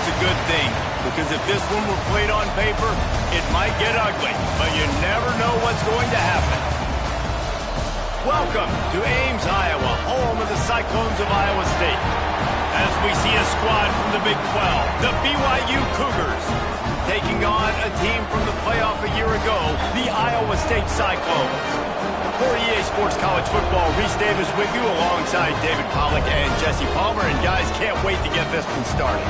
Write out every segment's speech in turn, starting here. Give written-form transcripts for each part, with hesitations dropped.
that's a good thing, because if this one were played on paper, it might get ugly, but you never know what's going to happen. Welcome to Ames, Iowa, home of the Cyclones of Iowa State. As we see a squad from the Big 12, the BYU Cougars, taking on a team from the playoff a year ago, the Iowa State Cyclones. For EA Sports College Football, Reese Davis with you alongside David Pollack and Jesse Palmer. And guys, can't wait to get this one started.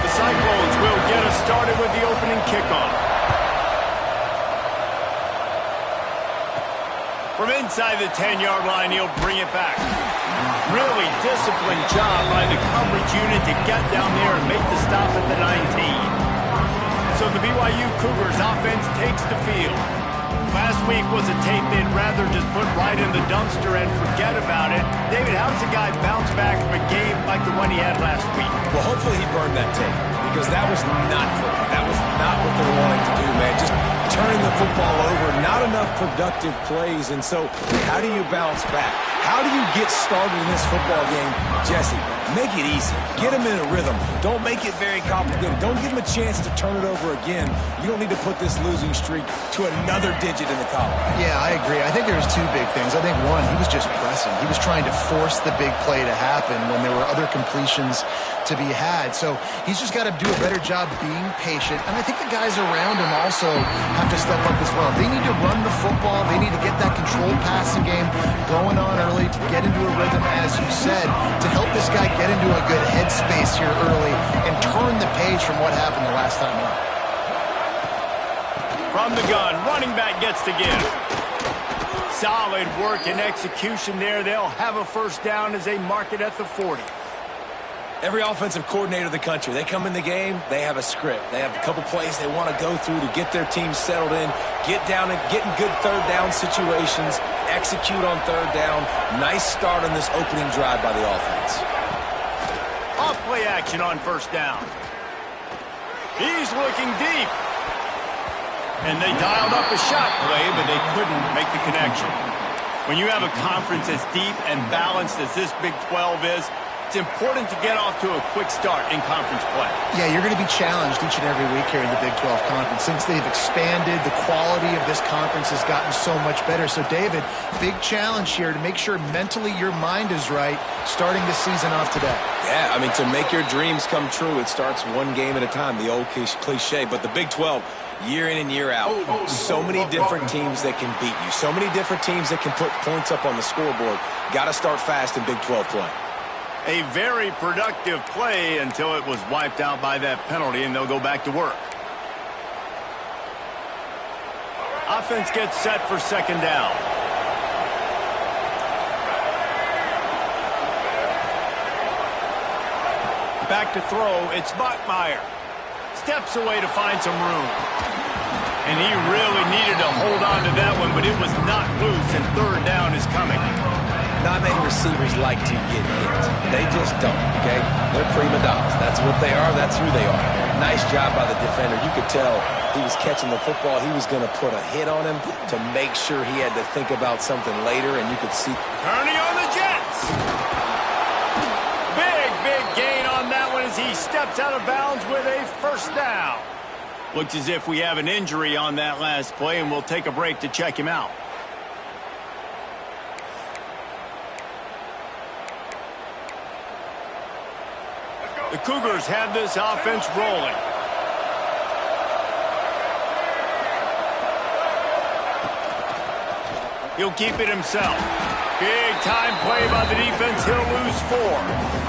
The Cyclones will get us started with the opening kickoff. From inside the 10-yard line, he'll bring it back. Really disciplined job by the coverage unit to get down there and make the stop at the 19. So the BYU Cougars offense takes the field. Last week was a tape they'd rather just put right in the dumpster and forget about it. David, how does a guy bounce back from a game like the one he had last week? Well, hopefully he burned that tape, because that was not good. That was not what they wanted to do, man. Just turning the football over, not enough productive plays. And so how do you bounce back? How do you get started in this football game? Jesse, make it easy. Get him in a rhythm. Don't make it very complicated. Don't give him a chance to turn it over again. You don't need to put this losing streak to another digit in the column. Yeah, I agree. I think there was two big things. I think, one, he was just pressing. He was trying to force the big play to happen when there were other completions to be had. So he's just got to do a better job being patient. And I think the guys around him also have to step up as well. They need to run the football. They need to get that controlled passing game going on early to get into a rhythm, as you said, to help this guy get into a good headspace here early and turn the page from what happened the last time out. From the gun, running back gets the give. Solid work and execution there. They'll have a first down as they mark it at the 40. Every offensive coordinator in the country, they come in the game, they have a script. They have a couple plays they want to go through to get their team settled in, get down and get in good third down situations, execute on third down. Nice start on this opening drive by the offense. Off play action on first down. He's looking deep. And they dialed up a shot play, but they couldn't make the connection. When you have a conference as deep and balanced as this Big 12 is, it's important to get off to a quick start in conference play. Yeah, you're going to be challenged each and every week here in the Big 12 Conference. Since they've expanded, the quality of this conference has gotten so much better. So, David, big challenge here to make sure mentally your mind is right starting the season off today. Yeah, I mean, to make your dreams come true, it starts one game at a time, the old cliche. But the Big 12, year in and year out, so many different teams that can beat you, so many different teams that can put points up on the scoreboard. Got to start fast in Big 12 play. A very productive play until it was wiped out by that penalty, and they'll go back to work. Offense gets set for second down. Back to throw, it's Bachmeier. Steps away to find some room. And he really needed to hold on to that one, but it was not loose, and third down is coming. Not many receivers like to get hit. They just don't, okay? They're prima donnas. That's what they are. That's who they are. Nice job by the defender. You could tell he was catching the football. He was going to put a hit on him to make sure he had to think about something later, and you could see. Turning on the Jets. Big gain on that one as he steps out of bounds with a first down. Looks as if we have an injury on that last play, and we'll take a break to check him out. The Cougars have this offense rolling. He'll keep it himself. Big time play by the defense. He'll lose 4.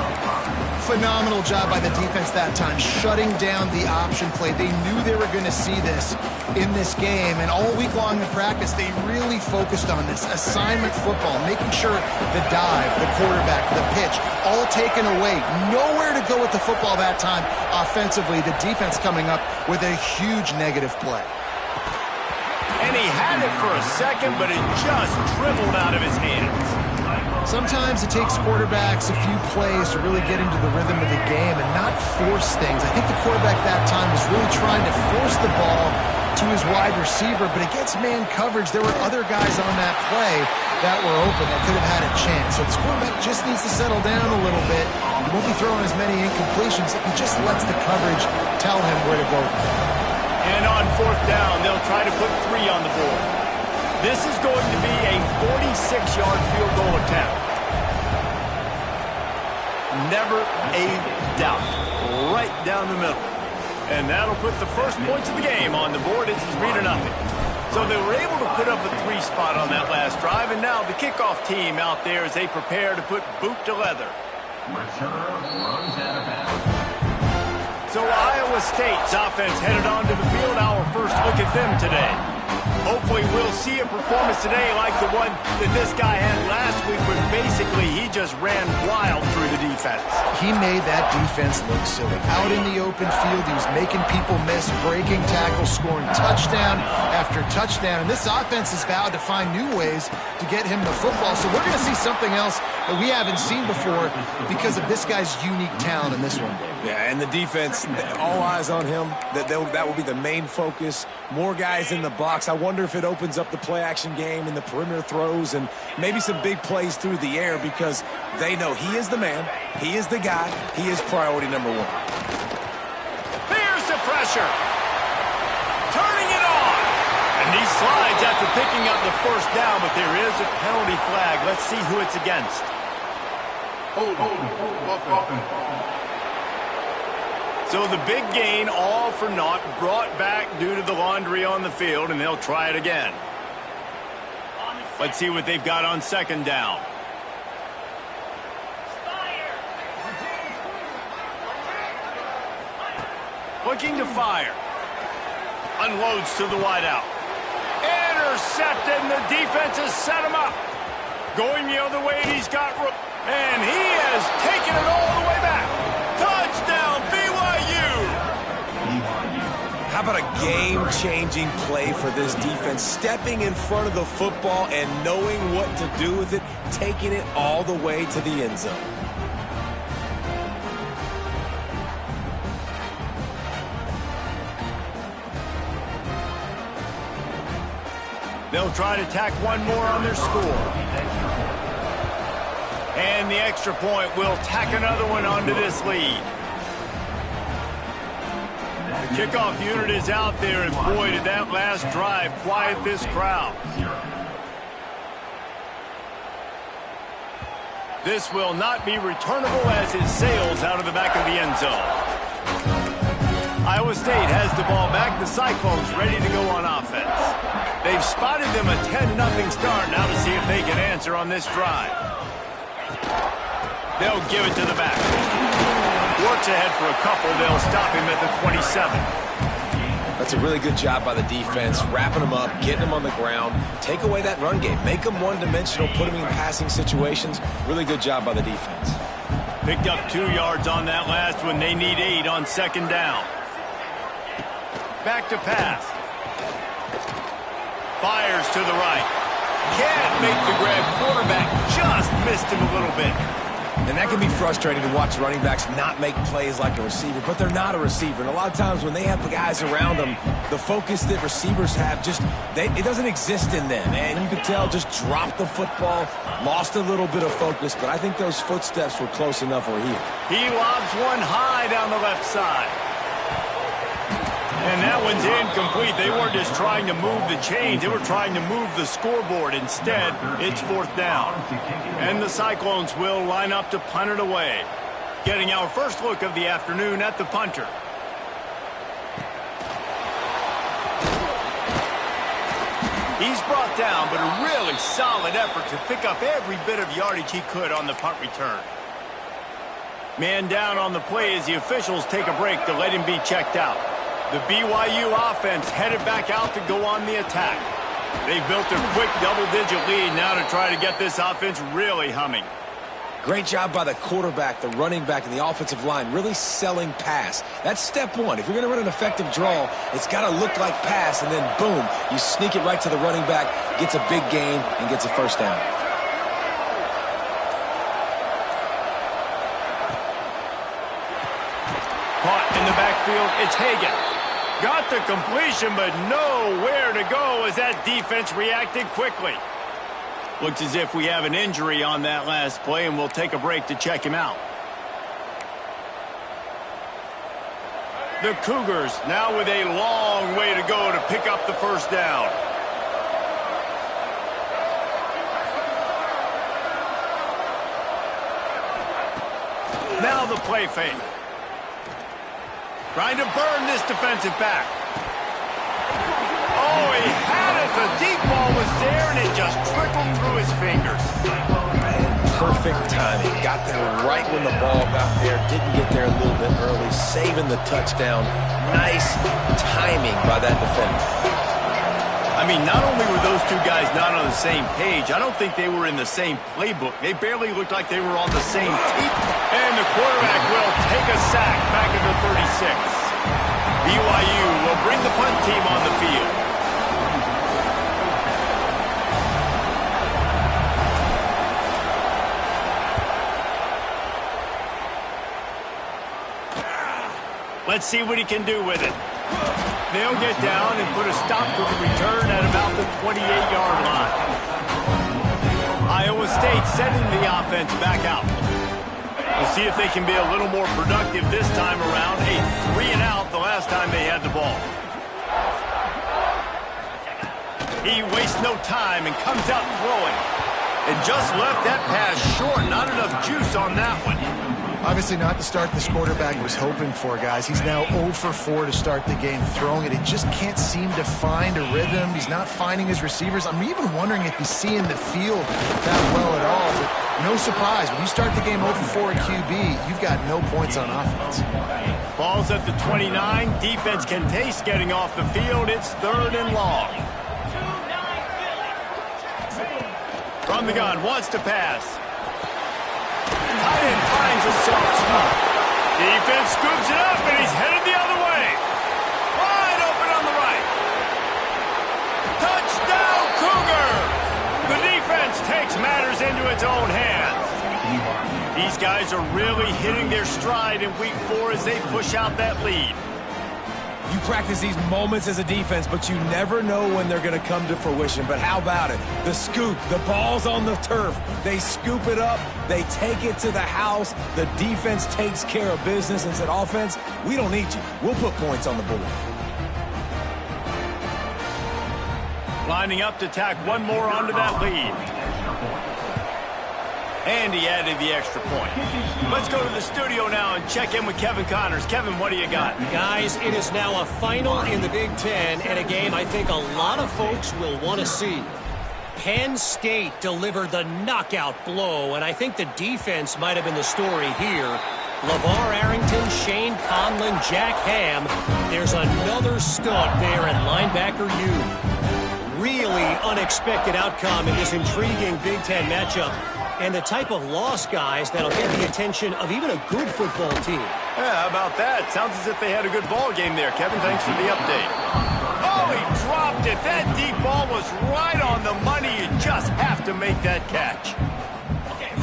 Phenomenal job by the defense that time, shutting down the option play. They knew they were going to see this in this game, and all week long in practice, they really focused on this assignment football, making sure the dive, the quarterback, the pitch, all taken away. Nowhere to go with the football that time offensively. The defense coming up with a huge negative play. And he had it for a second, but it just dribbled out of his hands. Sometimes it takes quarterbacks a few plays to really get into the rhythm of the game and not force things. I think the quarterback that time was really trying to force the ball to his wide receiver, but against man coverage, there were other guys on that play that were open that could have had a chance. So this quarterback just needs to settle down a little bit. He won't be throwing as many incompletions. He just lets the coverage tell him where to go. And on fourth down, they'll try to put 3 on the board. This is going to be a 46-yard field goal attempt. Never a doubt. Right down the middle. And that'll put the first points of the game on the board. It's 3-0. So they were able to put up a 3 spot on that last drive, and now the kickoff team out there as they prepare to put boot to leather. So Iowa State's offense headed onto the field. Our first look at them today. Hopefully we'll see a performance today like the one that this guy had last week, where basically he just ran wild through the defense. He made that defense look silly. Out in the open field, he was making people miss, breaking tackles, scoring touchdown after touchdown. And this offense has vowed to find new ways to get him the football. So we're going to see something else that we haven't seen before because of this guy's unique talent in this one. Yeah, and the defense, all eyes on him. That will be the main focus. More guys in the box. I wonder if it opens up the play-action game and the perimeter throws and maybe some big plays through the air, because they know he is the man, he is the guy, he is priority number 1. Here's the pressure. Turning it on. And he slides after picking up the first down, but there is a penalty flag. Let's see who it's against. So the big gain, all for naught, brought back due to the laundry on the field, and they'll try it again. Let's see what they've got on second down. Looking to fire. Unloads to the wideout. Intercepted, and the defense has set him up. Going the other way, and he's got room. And he has taken it all the way back. Touchdown, BYU! How about a game-changing play for this defense? Stepping in front of the football and knowing what to do with it, taking it all the way to the end zone. They'll try to tack one more on their score. And the extra point will tack another one onto this lead. The kickoff unit is out there, and boy, did that last drive quiet this crowd. This will not be returnable as it sails out of the back of the end zone. Iowa State has the ball back. The Cyclones ready to go on offense. They've spotted them a 10-0 start. Now to see if they can answer on this drive. They'll give it to the back. Works ahead for a couple. They'll stop him at the 27. That's a really good job by the defense, wrapping them up, getting them on the ground. Take away that run game. Make them one-dimensional, put them in passing situations. Really good job by the defense. Picked up 2 yards on that last one. They need 8 on second down. Back to pass. Fires to the right. Can't make the grab. Quarterback just missed him a little bit. And that can be frustrating to watch running backs not make plays like a receiver, but they're not a receiver. And a lot of times when they have the guys around them, the focus that receivers have it doesn't exist in them. And you could tell, just dropped the football, lost a little bit of focus, but I think those footsteps were close enough where he lobs one high down the left side. And that one's incomplete. They weren't just trying to move the chains. They were trying to move the scoreboard. Instead, it's fourth down. And the Cyclones will line up to punt it away. Getting our first look of the afternoon at the punter. He's brought down, but a really solid effort to pick up every bit of yardage he could on the punt return. Man down on the play as the officials take a break to let him be checked out. The BYU offense headed back out to go on the attack. They've built a quick double-digit lead now to try to get this offense really humming. Great job by the quarterback, the running back, and the offensive line, really selling pass. That's step one. If you're going to run an effective draw, it's got to look like pass, and then boom, you sneak it right to the running back, gets a big gain, and gets a first down. Caught in the backfield, it's Hagan. Got the completion, but nowhere to go as that defense reacted quickly. Looks as if we have an injury on that last play, and we'll take a break to check him out. The Cougars now with a long way to go to pick up the first down. Now the play fake. Trying to burn this defensive back. Oh, he had it. The deep ball was there, and it just trickled through his fingers. Perfect timing. Got there right when the ball got there. Didn't get there a little bit early. Saving the touchdown. Nice timing by that defender. I mean, not only were those two guys not on the same page, I don't think they were in the same playbook. They barely looked like they were on the same team. And the quarterback will take a sack back at the 36. BYU will bring the punt team on the field. Let's see what he can do with it. They'll get down and put a stop to the return at about the 28-yard line. Iowa State sending the offense back out. We'll see if they can be a little more productive this time around. A 3-and-out the last time they had the ball. He wastes no time and comes out throwing. And just left that pass short. Not enough juice on that one. Obviously not the start this quarterback was hoping for, guys. He's now 0 for 4 to start the game throwing it. He just can't seem to find a rhythm. He's not finding his receivers. I'm even wondering if he's seeing the field that well at all. But no surprise. When you start the game 0 for 4 at QB, you've got no points on offense. Ball's at the 29. Defense can taste getting off the field. It's 3rd and long. From the gun, wants to pass. Tight end finds a soft spot. Defense scoops it up, and he's headed the other way. Wide open on the right. Touchdown, Cougar! The defense takes matters into its own hands. These guys are really hitting their stride in week 4 as they push out that lead. You practice these moments as a defense, but you never know when they're going to come to fruition. But how about it? The scoop, the ball's on the turf. They scoop it up. They take it to the house. The defense takes care of business and said, offense, we don't need you. We'll put points on the board. Lining up to tack one more onto that lead. And he added the extra point. Let's go to the studio now and check in with Kevin Connors. Kevin, what do you got? Guys, it is now a final in the Big Ten and a game I think a lot of folks will want to see. Penn State delivered the knockout blow, and I think the defense might have been the story here. LeVar Arrington, Shane Conlon, Jack Ham. There's another stud there at linebacker U. Really unexpected outcome in this intriguing Big Ten matchup. And the type of loss, guys, that'll get the attention of even a good football team. Yeah, how about that? Sounds as if they had a good ball game there. Kevin, thanks for the update. Oh, he dropped it. That deep ball was right on the money. You just have to make that catch.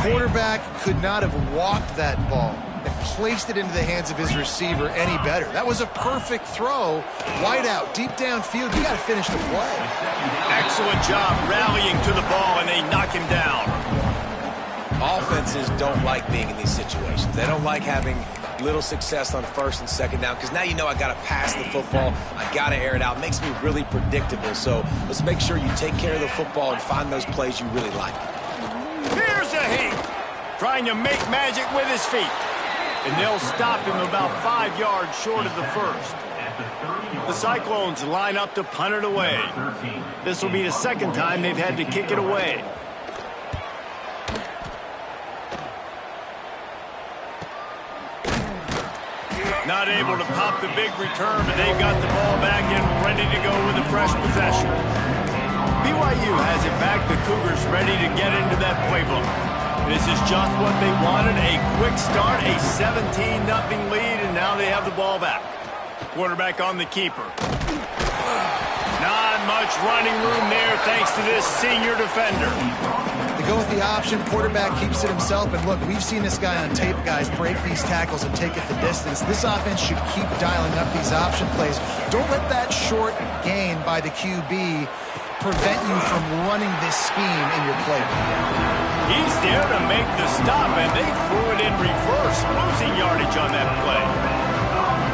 Quarterback could not have walked that ball and placed it into the hands of his receiver any better. That was a perfect throw. Wide out, deep downfield. You got to finish the play. Excellent job rallying to the ball, and they knock him down. Offenses don't like being in these situations. They don't like having little success on 1st and 2nd down because now you know I got to pass the football. I got to air it out. It makes me really predictable. So let's make sure you take care of the football and find those plays you really like. Here's a Heath trying to make magic with his feet. And they'll stop him about 5 yards short of the first. The Cyclones line up to punt it away. This will be the second time they've had to kick it away. Not able to pop the big return, but they've got the ball back and ready to go with a fresh possession. BYU has it back. The Cougars ready to get into that playbook. This is just what they wanted, a quick start, a 17-0 lead, and now they have the ball back. Quarterback on the keeper. Not Not much running room there thanks to this senior defender. They go with the option. Quarterback keeps it himself. And look, we've seen this guy on tape, guys, break these tackles and take it the distance. This offense should keep dialing up these option plays. Don't let that short gain by the QB prevent you from running this scheme in your playbook. He's there to make the stop, and they threw it in reverse, losing yardage on that play.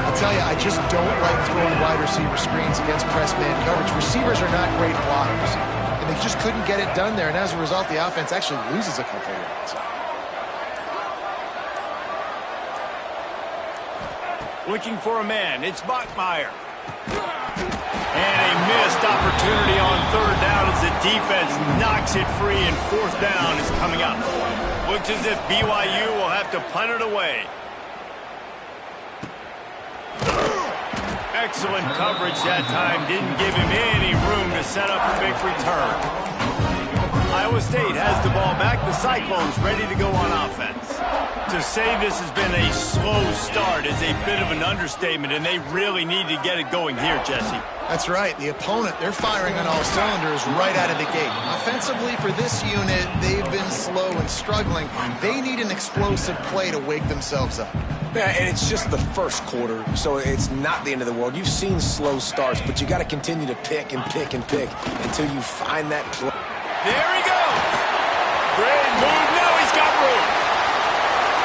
I'll tell you, I just don't like throwing wide receiver screens against press man coverage. Receivers are not great blockers, and they just couldn't get it done there, and as a result, the offense actually loses a couple of yards. Looking for a man. It's Bachmeier. And a missed opportunity on third down as the defense knocks it free, and fourth down is coming up. Looks as if BYU will have to punt it away. Excellent coverage that time. Didn't give him any room to set up a big return. Iowa State has the ball back. The Cyclones ready to go on offense. To say this has been a slow start is a bit of an understatement, and they really need to get it going here, Jesse. That's right. The opponent, they're firing on all cylinders right out of the gate. Offensively, for this unit, they've been slow and struggling. They need an explosive play to wake themselves up. Yeah, and it's just the first quarter, so it's not the end of the world. You've seen slow starts, but you got to continue to pick and pick and pick until you find that play. There he goes. Great move. Now he's got room.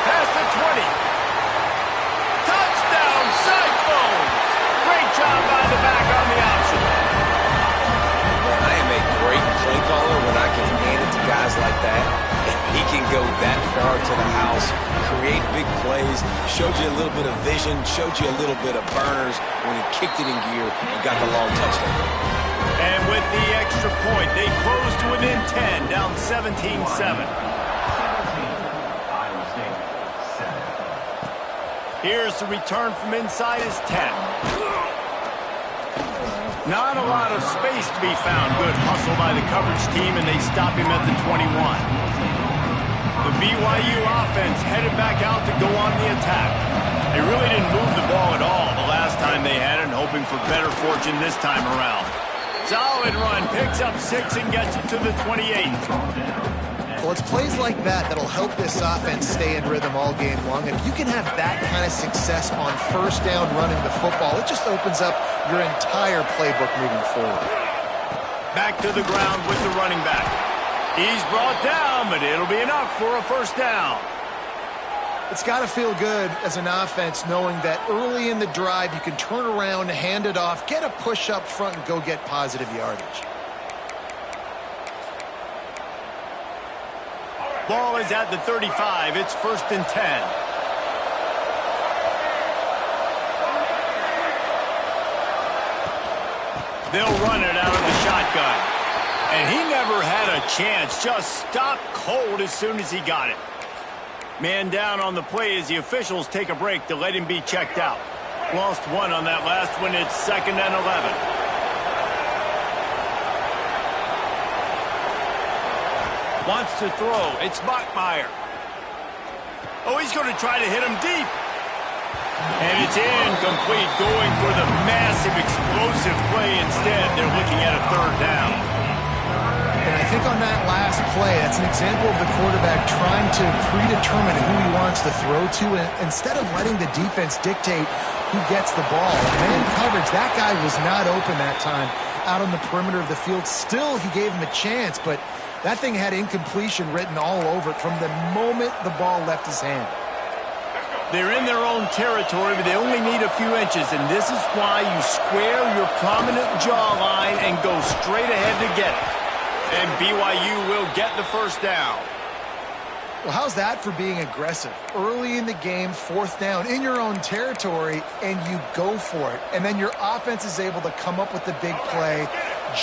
Past the 20. Touchdown, Cyclones. Great job by the back on the option. Man, I am a great play caller when I can hand it to guys like that. And he can go that far to the house, create big plays, showed you a little bit of vision, showed you a little bit of burners when he kicked it in gear and got the long touchdown. And with the extra point, they close to within 10, down 17-7. Here's the return from inside his 10. Not a lot of space to be found. Good hustle by the coverage team, and they stop him at the 21. The BYU offense headed back out to go on the attack. They really didn't move the ball at all the last time they had it, hoping for better fortune this time around. Solid run, picks up 6 and gets it to the 28. Well, it's plays like that that'll help this offense stay in rhythm all game long. If you can have that kind of success on first down running the football, it just opens up your entire playbook moving forward. Back to the ground with the running back. He's brought down, but it'll be enough for a first down. It's got to feel good as an offense knowing that early in the drive you can turn around, hand it off, get a push up front, and go get positive yardage. Ball is at the 35. It's 1st and 10. They'll run it out of the shotgun. And he never had a chance. Just stopped cold as soon as he got it. Man down on the play as the officials take a break to let him be checked out. Lost one on that last one. It's 2nd and 11. Wants to throw. It's Bachmeier. Oh, he's going to try to hit him deep. And it's incomplete, going for the massive explosive play instead. They're looking at a 3rd down. And I think on that last play, that's an example of the quarterback trying to predetermine who he wants to throw to, and instead of letting the defense dictate who gets the ball. Man coverage, that guy was not open that time out on the perimeter of the field. Still, he gave him a chance, but that thing had incompletion written all over it from the moment the ball left his hand. They're in their own territory, but they only need a few inches, and this is why you square your prominent jawline and go straight ahead to get it. And BYU will get the first down. Well, how's that for being aggressive? Early in the game, 4th down, in your own territory, and you go for it. And then your offense is able to come up with the big play,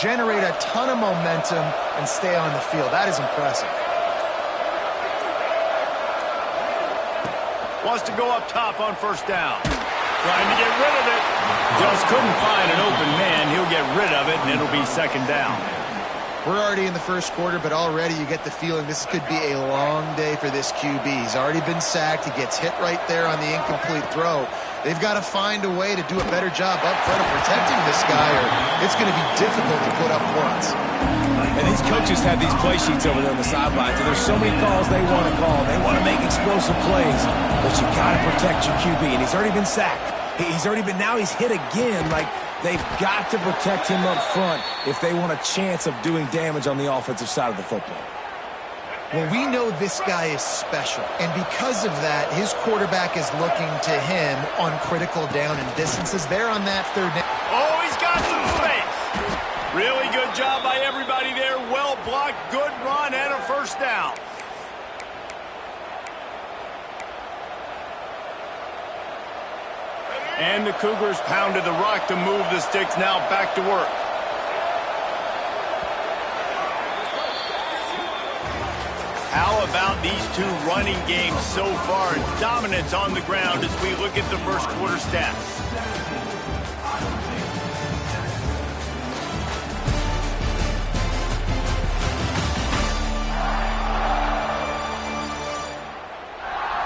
generate a ton of momentum, and stay on the field. That is impressive. Wants to go up top on 1st down. Trying to get rid of it. Just couldn't find an open man. He'll get rid of it, and it'll be 2nd down. We're already in the first quarter, but already you get the feeling this could be a long day for this QB. He's already been sacked. He gets hit right there on the incomplete throw. they've got to find a way to do a better job up front of protecting this guy, or it's going to be difficult to put up points. And these coaches have these play sheets over there on the sidelines, and there's so many calls they want to call. They want to make explosive plays, but you got to protect your QB, and he's already been sacked. Now he's hit again. Like, they've got to protect him up front if they want a chance of doing damage on the offensive side of the football. Well, we know this guy is special, and because of that, his quarterback is looking to him on critical down and distances. They're on that third down. Oh, he's got some space. Really good job by everybody there. Well blocked, good run, and a first down. And the Cougars pounded the rock to move the sticks. Now back to work. How about these two running games so far? Dominance on the ground as we look at the first quarter stats.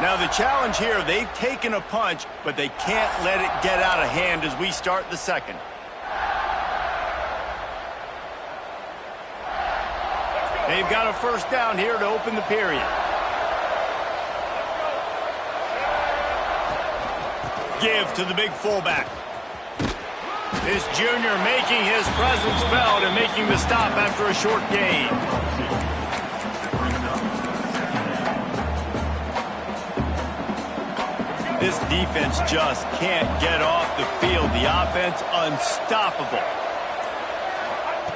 Now the challenge here, they've taken a punch, but they can't let it get out of hand as we start the second. They've got a first down here to open the period. Give to the big fullback. This junior making his presence felt and making the stop after a short gain. This defense just can't get off the field. The offense unstoppable.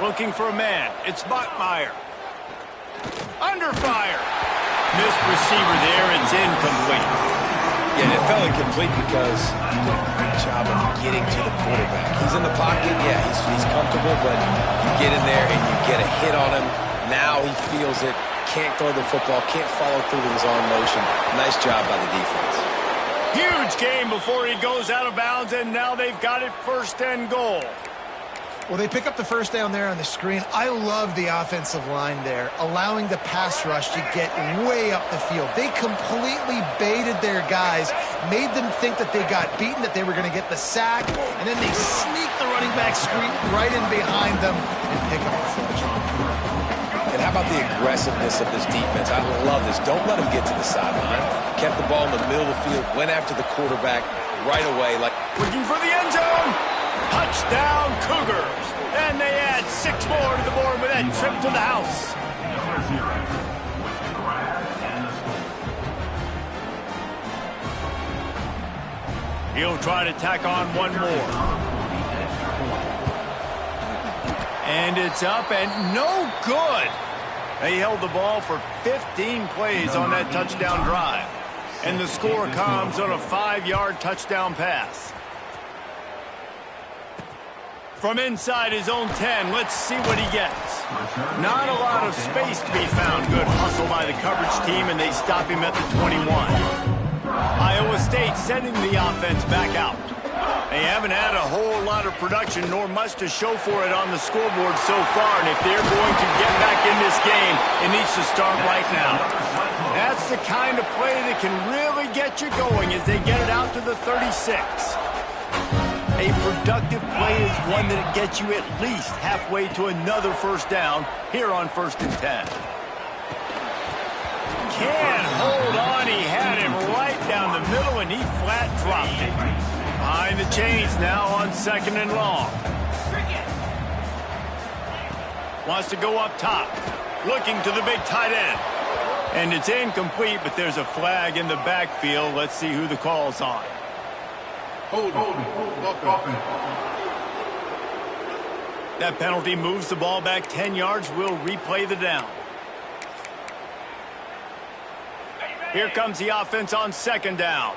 Looking for a man. It's Bachmeier. Under fire. Missed receiver there. It's incomplete. Yeah, it fell incomplete because he did a great job of getting to the quarterback. He's in the pocket. Yeah, he's comfortable, but you get in there and you get a hit on him. Now he feels it. Can't throw the football. Can't follow through with his arm motion. Nice job by the defense. Huge game before he goes out of bounds, and now they've got it first and goal. Well, they pick up the first down there on the screen. I love the offensive line there, allowing the pass rush to get way up the field. They completely baited their guys, made them think that they got beaten, that they were going to get the sack, and then they sneak the running back screen right in behind them and pick up the flush. And how about the aggressiveness of this defense? I love this. Don't let them get to the sideline. Kept the ball in the middle of the field, went after the quarterback right away. Looking for the end zone. Touchdown, Cougars. And they add 6 more to the board with that trip to the house. He'll try to tack on one more. And it's up and no good. They held the ball for 15 plays on that touchdown drive. And the score comes on a 5-yard touchdown pass. From inside his own 10, let's see what he gets. Not a lot of space to be found. Good hustle by the coverage team, and they stop him at the 21. Iowa State sending the offense back out. They haven't had a whole lot of production, nor much to show for it on the scoreboard so far, and if they're going to get back in this game, it needs to start right now. That's the kind of play that can really get you going as they get it out to the 36. A productive play is one that gets you at least halfway to another first down here on 1st and 10. Can't hold on. He had him right down the middle, and he flat dropped it. Behind the chains now on 2nd and long. Wants to go up top. Looking to the big tight end. And it's incomplete, but there's a flag in the backfield. Let's see who the call's on. That penalty moves the ball back 10 yards. We'll replay the down. Here comes the offense on 2nd down.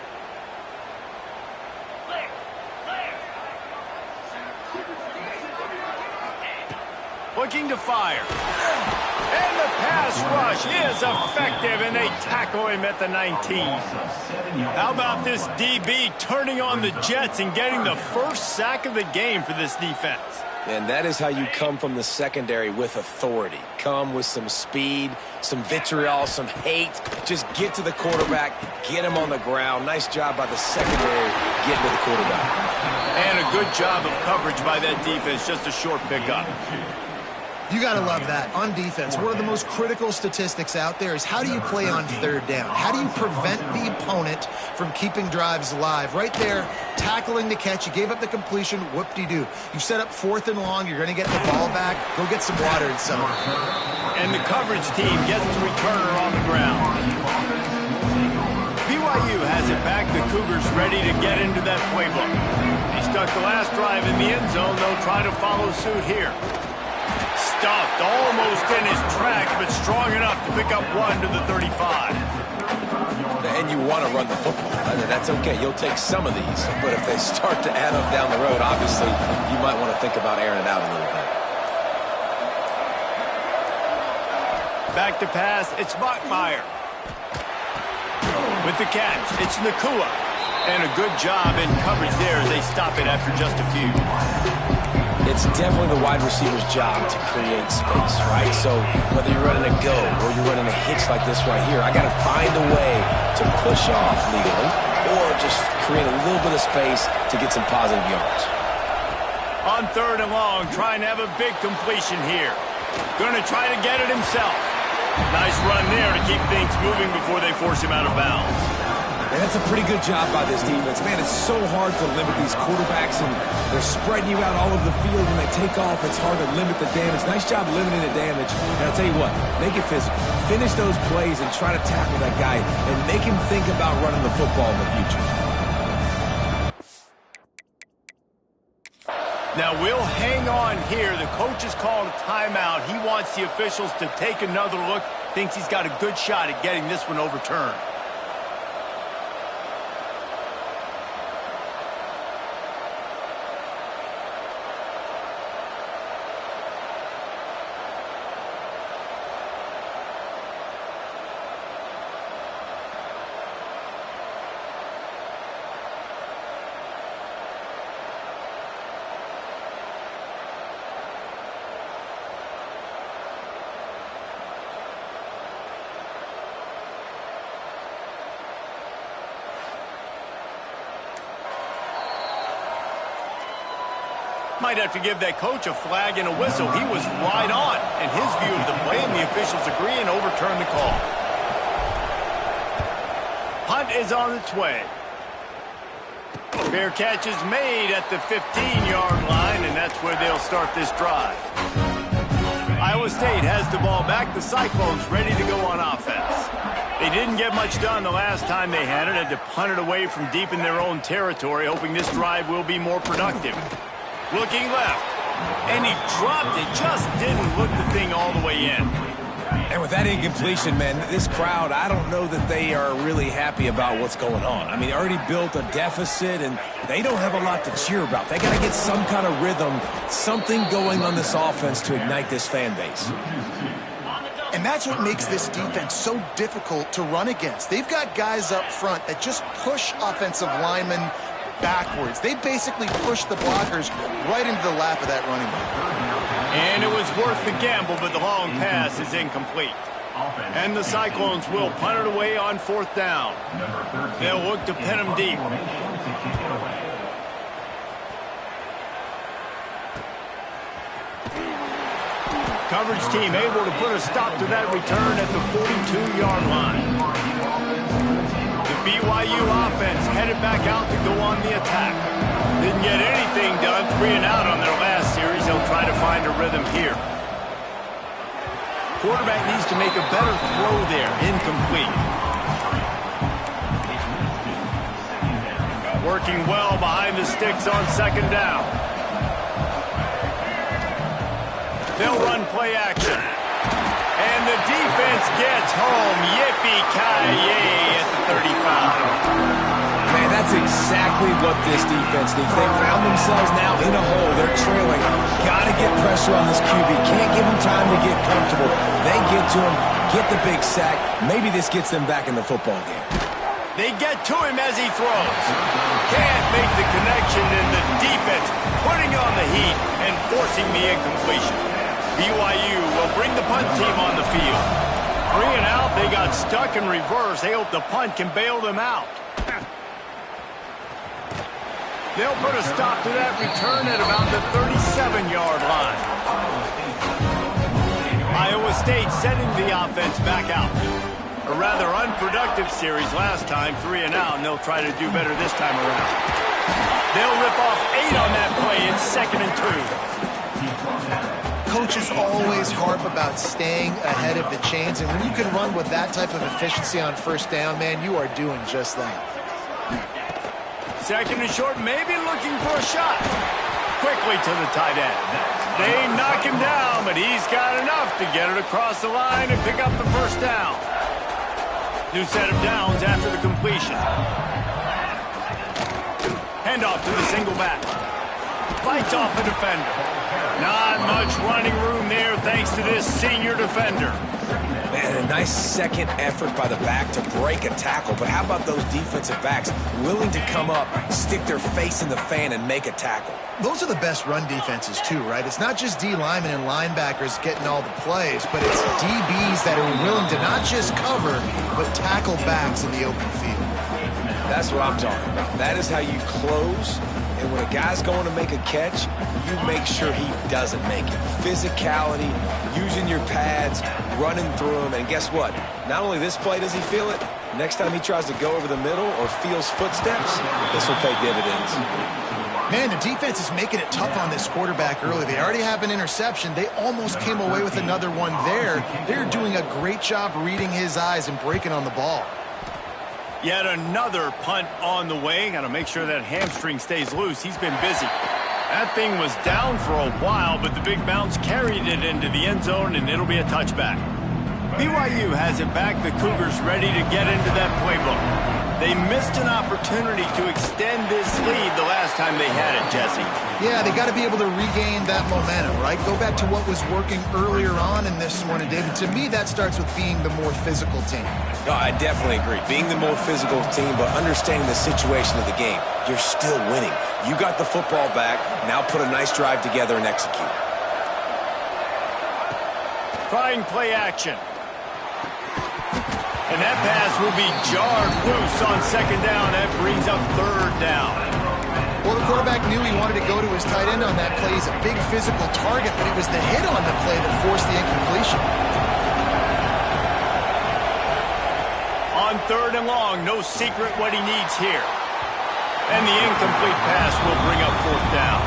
Looking to fire. And the pass rush is effective, and they tackle him at the 19. How about this DB turning on the Jets and getting the first sack of the game for this defense? And that is how you come from the secondary with authority. Come with some speed, some vitriol, some hate. Just get to the quarterback, get him on the ground. Nice job by the secondary getting to the quarterback. And a good job of coverage by that defense. Just a short pickup. You got to love that. On defense, one of the most critical statistics out there is how do you play on third down? How do you prevent the opponent from keeping drives alive? Right there, tackling the catch. You gave up the completion. Whoop-de-doo. You set up 4th and long. You're going to get the ball back. Go get some water and something. And the coverage team gets the returner on the ground. BYU has it back. The Cougars ready to get into that playbook. They stuck the last drive in the end zone. They'll try to follow suit here. Stuffed almost in his tracks, but strong enough to pick up 1 to the 35. And you want to run the football. I mean, that's okay. You'll take some of these. But if they start to add up down the road, obviously, you might want to think about airing it out a little bit. Back to pass, it's Bachmeier. With the catch, it's Nakua. And a good job in coverage there as they stop it after just a few. It's definitely the wide receiver's job to create space, right? So whether you're running a go or you're running a hitch like this right here, I got to find a way to push off legally or just create a little bit of space to get some positive yards. On 3rd and long, trying to have a big completion here. Going to try to get it himself. Nice run there to keep things moving before they force him out of bounds. And that's a pretty good job by this defense. Man, it's so hard to limit these quarterbacks, and they're spreading you out all over the field. When they take off, it's hard to limit the damage. Nice job limiting the damage. And I'll tell you what, make it physical. Finish those plays and try to tackle that guy and make him think about running the football in the future. Now we'll hang on here. The coach has called a timeout. He wants the officials to take another look. Thinks he's got a good shot at getting this one overturned. Might have to give that coach a flag and a whistle. He was right on in his view of the play, and the officials agree and overturn the call. Punt is on its way. Fair catch is made at the 15-yard line, and that's where they'll start this drive. Iowa State has the ball back. The Cyclones ready to go on offense. They didn't get much done the last time they had it. Had to punt it away from deep in their own territory, hoping this drive will be more productive. Looking left, and he dropped it. Just didn't look the thing all the way in. And with that incompletion, man, this crowd, I don't know that they are really happy about what's going on. I mean, they already built a deficit, and they don't have a lot to cheer about. They got to get some kind of rhythm, something going on this offense to ignite this fan base. And that's what makes this defense so difficult to run against. They've got guys up front that just push offensive linemen backwards. They basically push the blockers right into the lap of that running back. And it was worth the gamble, but the long pass is incomplete. And the Cyclones will punt it away on 4th down. They'll look to pin him deep. Coverage team able to put a stop to that return at the 42-yard line. BYU offense headed back out to go on the attack. Didn't get anything done. 3 and out on their last series. They'll try to find a rhythm here. Quarterback needs to make a better throw there. Incomplete. Working well behind the sticks on 2nd down. They'll run play action. And the defense gets home. Yippee-ki-yay at the 35. Man, that's exactly what this defense needs. They found themselves now in a hole. They're trailing. Got to get pressure on this QB. Can't give him time to get comfortable. They get to him, get the big sack. Maybe this gets them back in the football game. They get to him as he throws. Can't make the connection, and the defense putting on the heat and forcing the incompletion. BYU will bring the punt team on the field. 3 and out, they got stuck in reverse. They hope the punt can bail them out. They'll put a stop to that return at about the 37-yard line. Iowa State sending the offense back out. A rather unproductive series last time, 3 and out, and they'll try to do better this time around. They'll rip off 8 on that play. It's 2nd and 2. Coaches always harp about staying ahead of the chains, and when you can run with that type of efficiency on first down, man, you are doing just that. 2nd and short, maybe looking for a shot. Quickly to the tight end. They knock him down, but he's got enough to get it across the line and pick up the first down. New set of downs after the completion. Handoff to the single back. Fights off a defender. Not much running room there thanks to this senior defender. Man, a nice second effort by the back to break a tackle. But how about those defensive backs willing to come up, stick their face in the fan, and make a tackle? Those are the best run defenses, too, right? It's not just D linemen and linebackers getting all the plays, but it's DBs that are willing to not just cover, but tackle backs in the open field. That's what I'm talking about. That is how you close. And when a guy's going to make a catch, you make sure he doesn't make it. Physicality, using your pads, running through them. And guess what? Not only this play does he feel it, next time he tries to go over the middle or feels footsteps, this will pay dividends. Man, the defense is making it tough on this quarterback early. They already have an interception. They almost came away with another one there. They're doing a great job reading his eyes and breaking on the ball. Yet another punt on the way. Got to make sure that hamstring stays loose. He's been busy. That thing was down for a while, but the big bounce carried it into the end zone, and it'll be a touchback. BYU has it back. The Cougars ready to get into that playbook. They missed an opportunity to extend this lead the last time they had it, Jesse. Yeah, they got to be able to regain that momentum, right? Go back to what was working earlier on in this one, and David, to me, that starts with being the more physical team. No, I definitely agree. Being the more physical team, but understanding the situation of the game. You're still winning. You got the football back. Now put a nice drive together and execute. Trying play action. And that pass will be jarred loose on 2nd down. That brings up 3rd down. Well, the quarterback knew he wanted to go to his tight end on that play. He's a big physical target, but it was the hit on the play that forced the incompletion. On 3rd and long, no secret what he needs here. And the incomplete pass will bring up 4th down.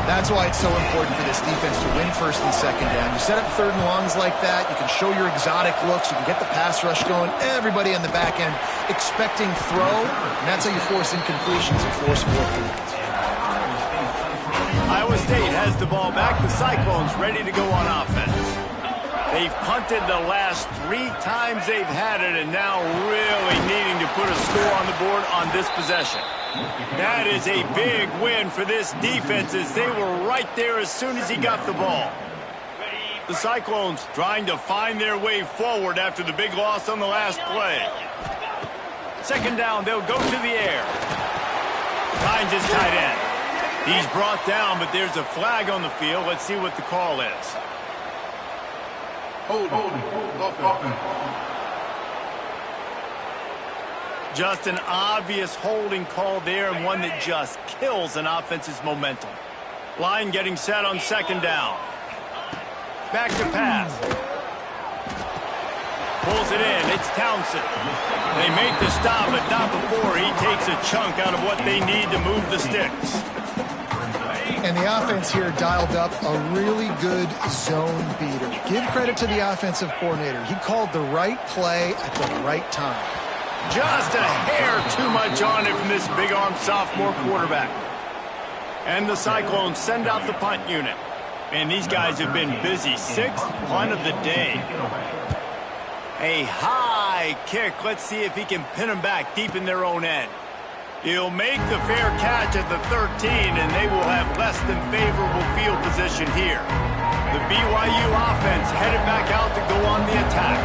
That's why it's so important for this defense to win 1st and 2nd down. You set up 3rd and longs like that, you can show your exotic looks, you can get the pass rush going, everybody on the back end expecting throw, and that's how you force incompletions and force 4 points. Iowa State has the ball back. The Cyclones ready to go on offense. They've punted the last 3 times they've had it, and now really needing to put a score on the board on this possession. That is a big win for this defense, as they were right there as soon as he got the ball. The Cyclones trying to find their way forward after the big loss on the last play. 2nd down, they'll go to the air. Finds his tight end. He's brought down, but there's a flag on the field. Let's see what the call is. Hold. Just an obvious holding call there, and one that just kills an offense's momentum. Line getting set on 2nd down. Back to pass. Pulls it in. It's Townsend. They make the stop, but not before he takes a chunk out of what they need to move the sticks. And the offense here dialed up a really good zone beater. Give credit to the offensive coordinator. He called the right play at the right time. Just a hair too much on it from this big-armed sophomore quarterback. And the Cyclones send out the punt unit. And these guys have been busy. 6th punt of the day. A high kick. Let's see if he can pin them back deep in their own end. He'll make the fair catch at the 13, and they will have less than favorable field position here. The BYU offense headed back out to go on the attack.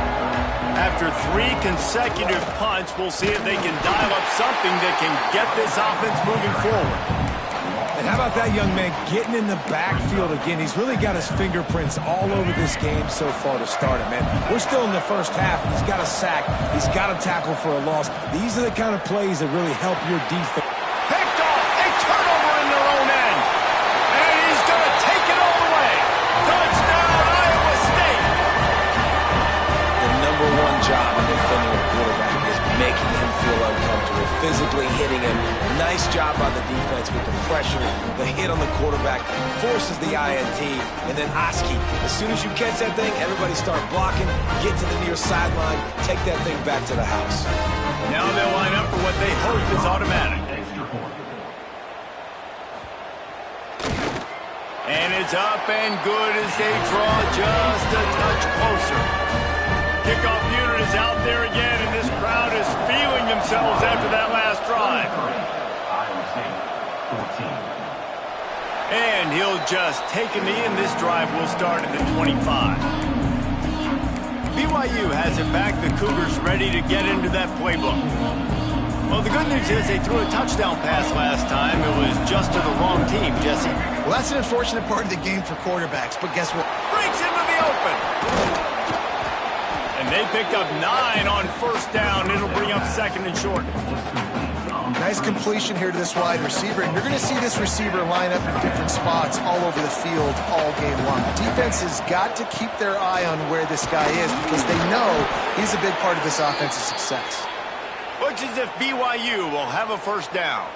After 3 consecutive punts, we'll see if they can dial up something that can get this offense moving forward. And how about that young man getting in the backfield again? He's really got his fingerprints all over this game so far to start it, man. We're still in the first half, and he's got a sack. He's got a tackle for a loss. These are the kind of plays that really help your defense. Picked off, a turnover in their own end. And he's going to take it all the way. Touchdown, Iowa State. The number one job in defending a quarterback is making him feel uncomfortable, physically hitting him. Nice job by the defense with the pressure, the hit on the quarterback, forces the INT, and then Oski. As soon as you catch that thing, everybody start blocking, get to the near sideline, take that thing back to the house. Now they'll line up for what they hope is automatic. And it's up and good as they draw just a touch closer. Kickoff unit is out there again, and this crowd is feeling themselves after that last drive. And he'll just take a knee, and this drive will start at the 25. BYU has it back. The Cougars ready to get into that playbook. Well, the good news is they threw a touchdown pass last time. It was just to the wrong team, Jesse. Well, that's an unfortunate part of the game for quarterbacks, but guess what? Breaks into the open. And they pick up 9 on first down. It'll bring up second and short. Nice completion here to this wide receiver, and you're going to see this receiver line up in different spots all over the field all game long. The defense has got to keep their eye on where this guy is because they know he's a big part of this offense's success. Looks as if BYU will have a first down.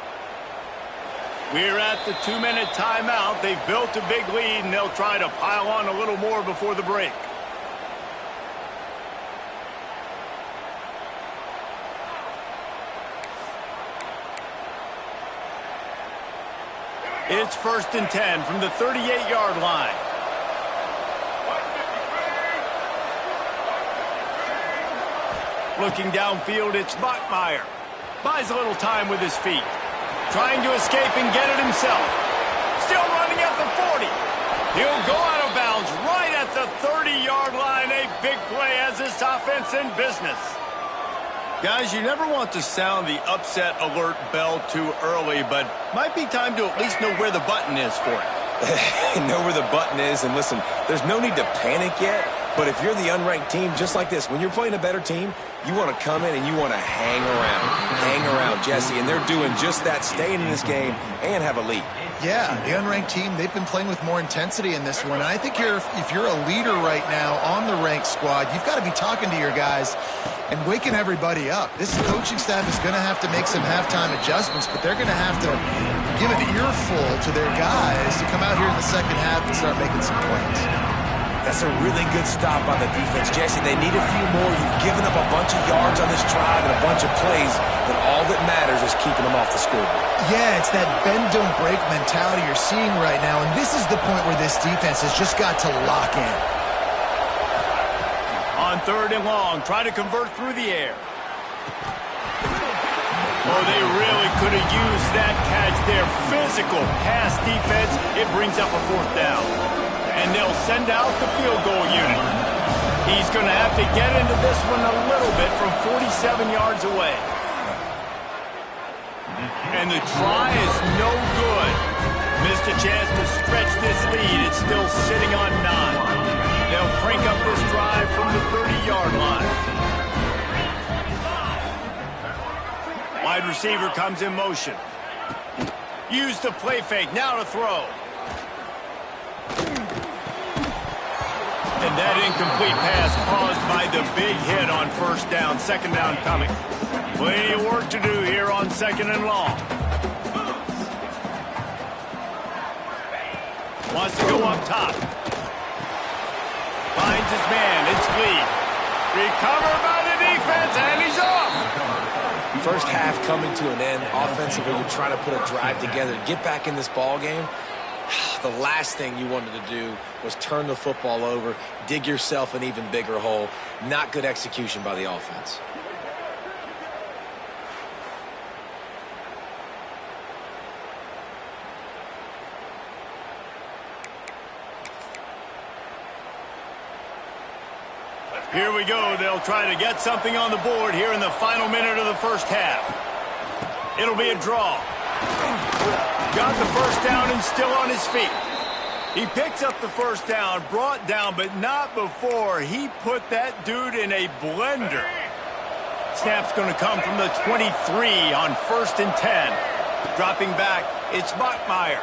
We're at the 2-minute timeout. They've built a big lead, and they'll try to pile on a little more before the break. It's 1st and 10 from the 38-yard line. Looking downfield, it's Bachmeier. Buys a little time with his feet. Trying to escape and get it himself. Still running at the 40. He'll go out of bounds right at the 30-yard line. A big play has this offense in business. Guys, you never want to sound the upset alert bell too early, but might be time to at least know where the button is for it. Know where the button is, and listen, there's no need to panic yet, but if you're the unranked team, just like this, when you're playing a better team, you want to come in and you want to hang around, Jesse, and they're doing just that, staying in this game and have a lead. Yeah, the unranked team, they've been playing with more intensity in this one, and I think if you're a leader right now on the ranked squad, you've got to be talking to your guys and waking everybody up. This coaching staff is going to have to make some halftime adjustments, but they're going to have to give an earful to their guys to come out here in the second half and start making some plays. That's a really good stop on the defense, Jesse. They need a few more. You've given up a bunch of yards on this drive and a bunch of plays, but all that matters is keeping them off the scoreboard. Yeah, it's that bend, don't break mentality you're seeing right now, and this is the point where this defense has just got to lock in. On 3rd and long, try to convert through the air. Oh, they really could have used that catch there. Physical pass defense. It brings up a 4th down. And they'll send out the field goal unit. He's going to have to get into this one a little bit from 47 yards away. And the try is no good. Missed a chance to stretch this lead. It's still sitting on 9. They'll crank up this drive from the 30-yard line. Wide receiver comes in motion. Use the play fake. Now to throw. And that incomplete pass caused by the big hit on 1st down. 2nd down coming. Plenty of work to do here on 2nd and long. Wants to go up top. Finds his man. It's Lee. Recovered by the defense, and he's off. First half coming to an end. Offensively, you're trying to put a drive together. Get back in this ball game. The last thing you wanted to do was turn the football over, dig yourself an even bigger hole. Not good execution by the offense. Here we go. They'll try to get something on the board here in the final minute of the first half. It'll be a draw. Got the first down and still on his feet. He picks up the first down, brought down, but not before he put that dude in a blender. Snap's going to come from the 23 on 1st and 10. Dropping back, it's Bachmeier.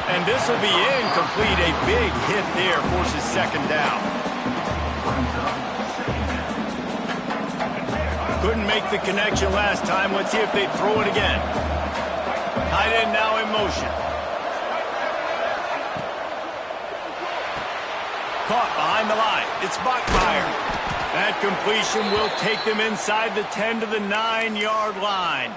And this will be incomplete. A big hit there forces second down. Couldn't make the connection last time. Let's see if they throw it again. Tight end now in motion. Caught behind the line. It's Bachmeier. That completion will take them inside the 10 to the 9-yard line.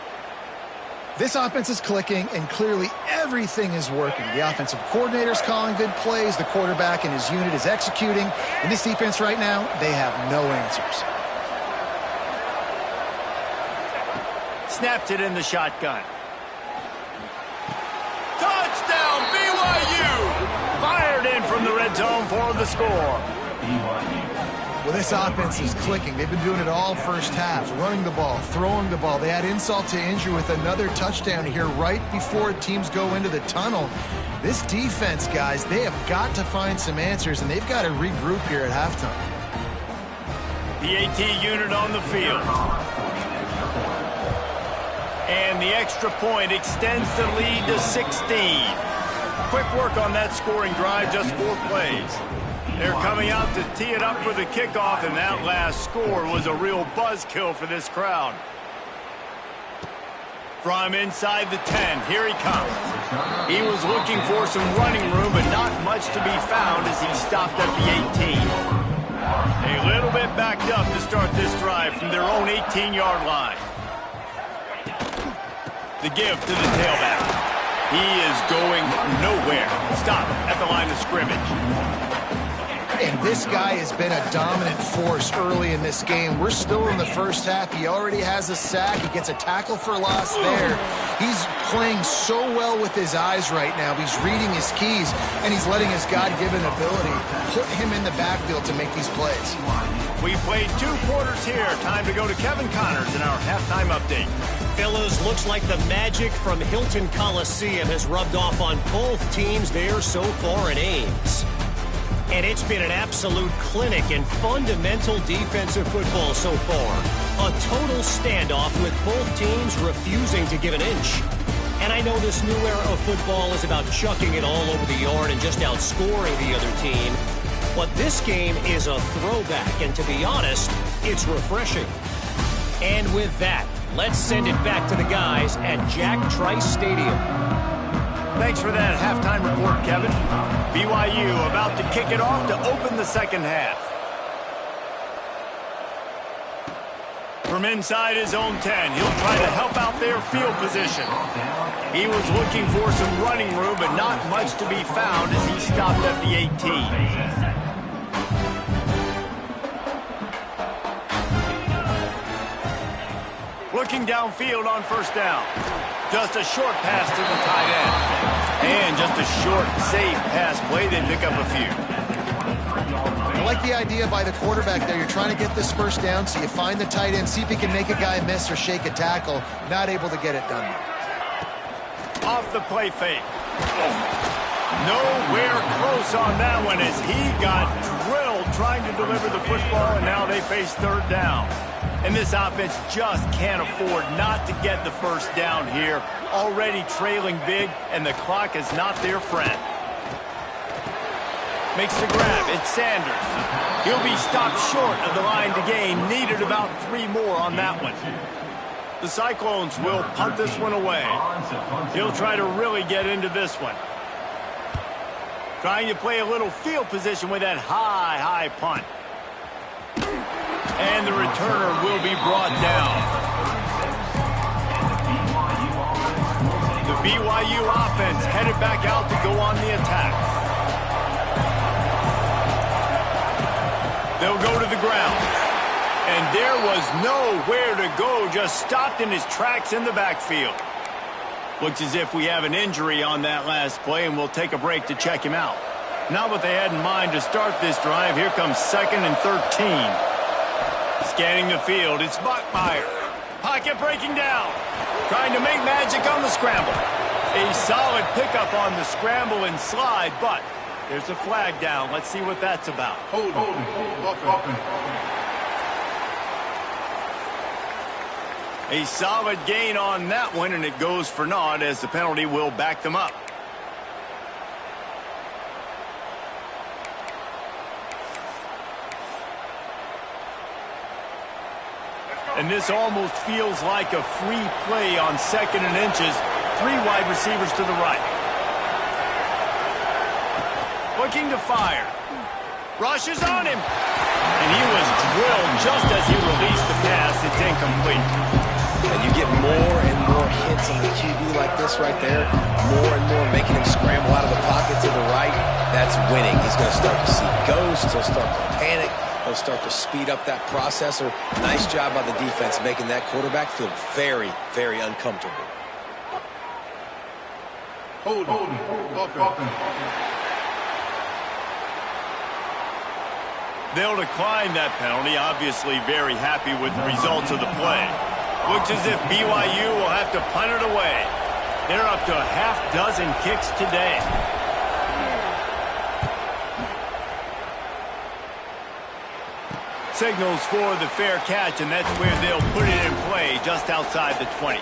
This offense is clicking, and clearly everything is working. The offensive coordinator's calling good plays. The quarterback and his unit is executing. In this defense right now, they have no answers. Snapped it in the shotgun. Touchdown, BYU! Fired in from the red zone for the score. Well, this offense is clicking. They've been doing it all first half, running the ball, throwing the ball. They add insult to injury with another touchdown here right before teams go into the tunnel. This defense, guys, they have got to find some answers, and they've got to regroup here at halftime. The AT unit on the field. And the extra point extends the lead to 16. Quick work on that scoring drive, just 4 plays. They're coming out to tee it up for the kickoff, and that last score was a real buzzkill for this crowd. From inside the 10, here he comes. He was looking for some running room, but not much to be found as he stopped at the 18. A little bit backed up to start this drive from their own 18-yard line. The give to the tailback. He is going nowhere. Stop at the line of scrimmage. And this guy has been a dominant force early in this game. We're still in the first half. He already has a sack. He gets a tackle for loss there. He's playing so well with his eyes right now. He's reading his keys, and he's letting his God-given ability put him in the backfield to make these plays. We played 2 quarters here. Time to go to Kevin Connors in our halftime update. Fellas, looks like the magic from Hilton Coliseum has rubbed off on both teams there so far in Ames. And it's been an absolute clinic in fundamental defensive football so far. A total standoff with both teams refusing to give an inch. And I know this new era of football is about chucking it all over the yard and just outscoring the other team. But this game is a throwback, and to be honest, it's refreshing. And with that, let's send it back to the guys at Jack Trice Stadium. Thanks for that halftime report, Kevin. BYU about to kick it off to open the second half. From inside his own 10, he'll try to help out their field position. He was looking for some running room, but not much to be found as he stopped at the 18. Looking downfield on first down. Just a short pass to the tight end. And just a short, safe pass play. They pick up a few. I like the idea by the quarterback there. You're trying to get this first down, so you find the tight end, see if he can make a guy miss or shake a tackle. Not able to get it done. Off the play fake. Nowhere close on that one as he got drilled trying to deliver the football, and now they face third down. And this offense just can't afford not to get the first down here. Already trailing big, and the clock is not their friend. Makes the grab. It's Sanders. He'll be stopped short of the line to gain. Needed about 3 more on that one. The Cyclones will punt this one away. He'll try to really get into this one. Trying to play a little field position with that high punt. And the returner will be brought down. The BYU offense headed back out to go on the attack. They'll go to the ground. And there was nowhere to go, just stopped in his tracks in the backfield. Looks as if we have an injury on that last play, and we'll take a break to check him out. Not what they had in mind to start this drive. Here comes 2nd and 13. Scanning the field, it's Bachmeier. Pocket breaking down. Trying to make magic on the scramble. A solid pickup on the scramble and slide, but there's a flag down. Let's see what that's about. Hold. A solid gain on that one, and it goes for naught as the penalty will back them up. And this almost feels like a free play on 2nd and inches. 3 wide receivers to the right. Looking to fire. Rushes on him. And he was drilled just as he released the pass. It's incomplete. And you get more and more hits on the QB like this right there. More and more making him scramble out of the pocket to the right. That's winning. He's going to start to see ghosts. He'll start to panic. He'll start to speed up that processor. Nice job by the defense making that quarterback feel very, very uncomfortable. Hold. They'll decline that penalty. Obviously very happy with the results of the play. Looks as if BYU will have to punt it away. They're up to a half-dozen kicks today. Signals for the fair catch, and that's where they'll put it in play just outside the 20.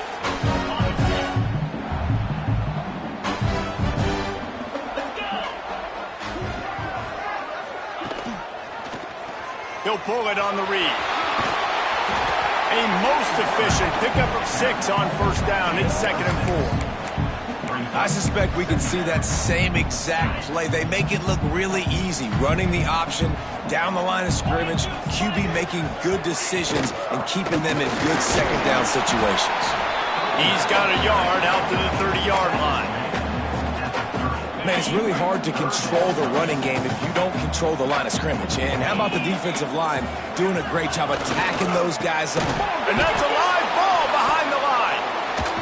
He'll pull it on the read. A most efficient pickup of 6 on 1st down. It's 2nd and 4. I suspect we can see that same exact play. They make it look really easy, running the option down the line of scrimmage, QB making good decisions and keeping them in good 2nd down situations. He's got a yard out to the 30-yard line. Man, it's really hard to control the running game if you don't control the line of scrimmage. And how about the defensive line doing a great job attacking those guys? And that's a live ball behind the line.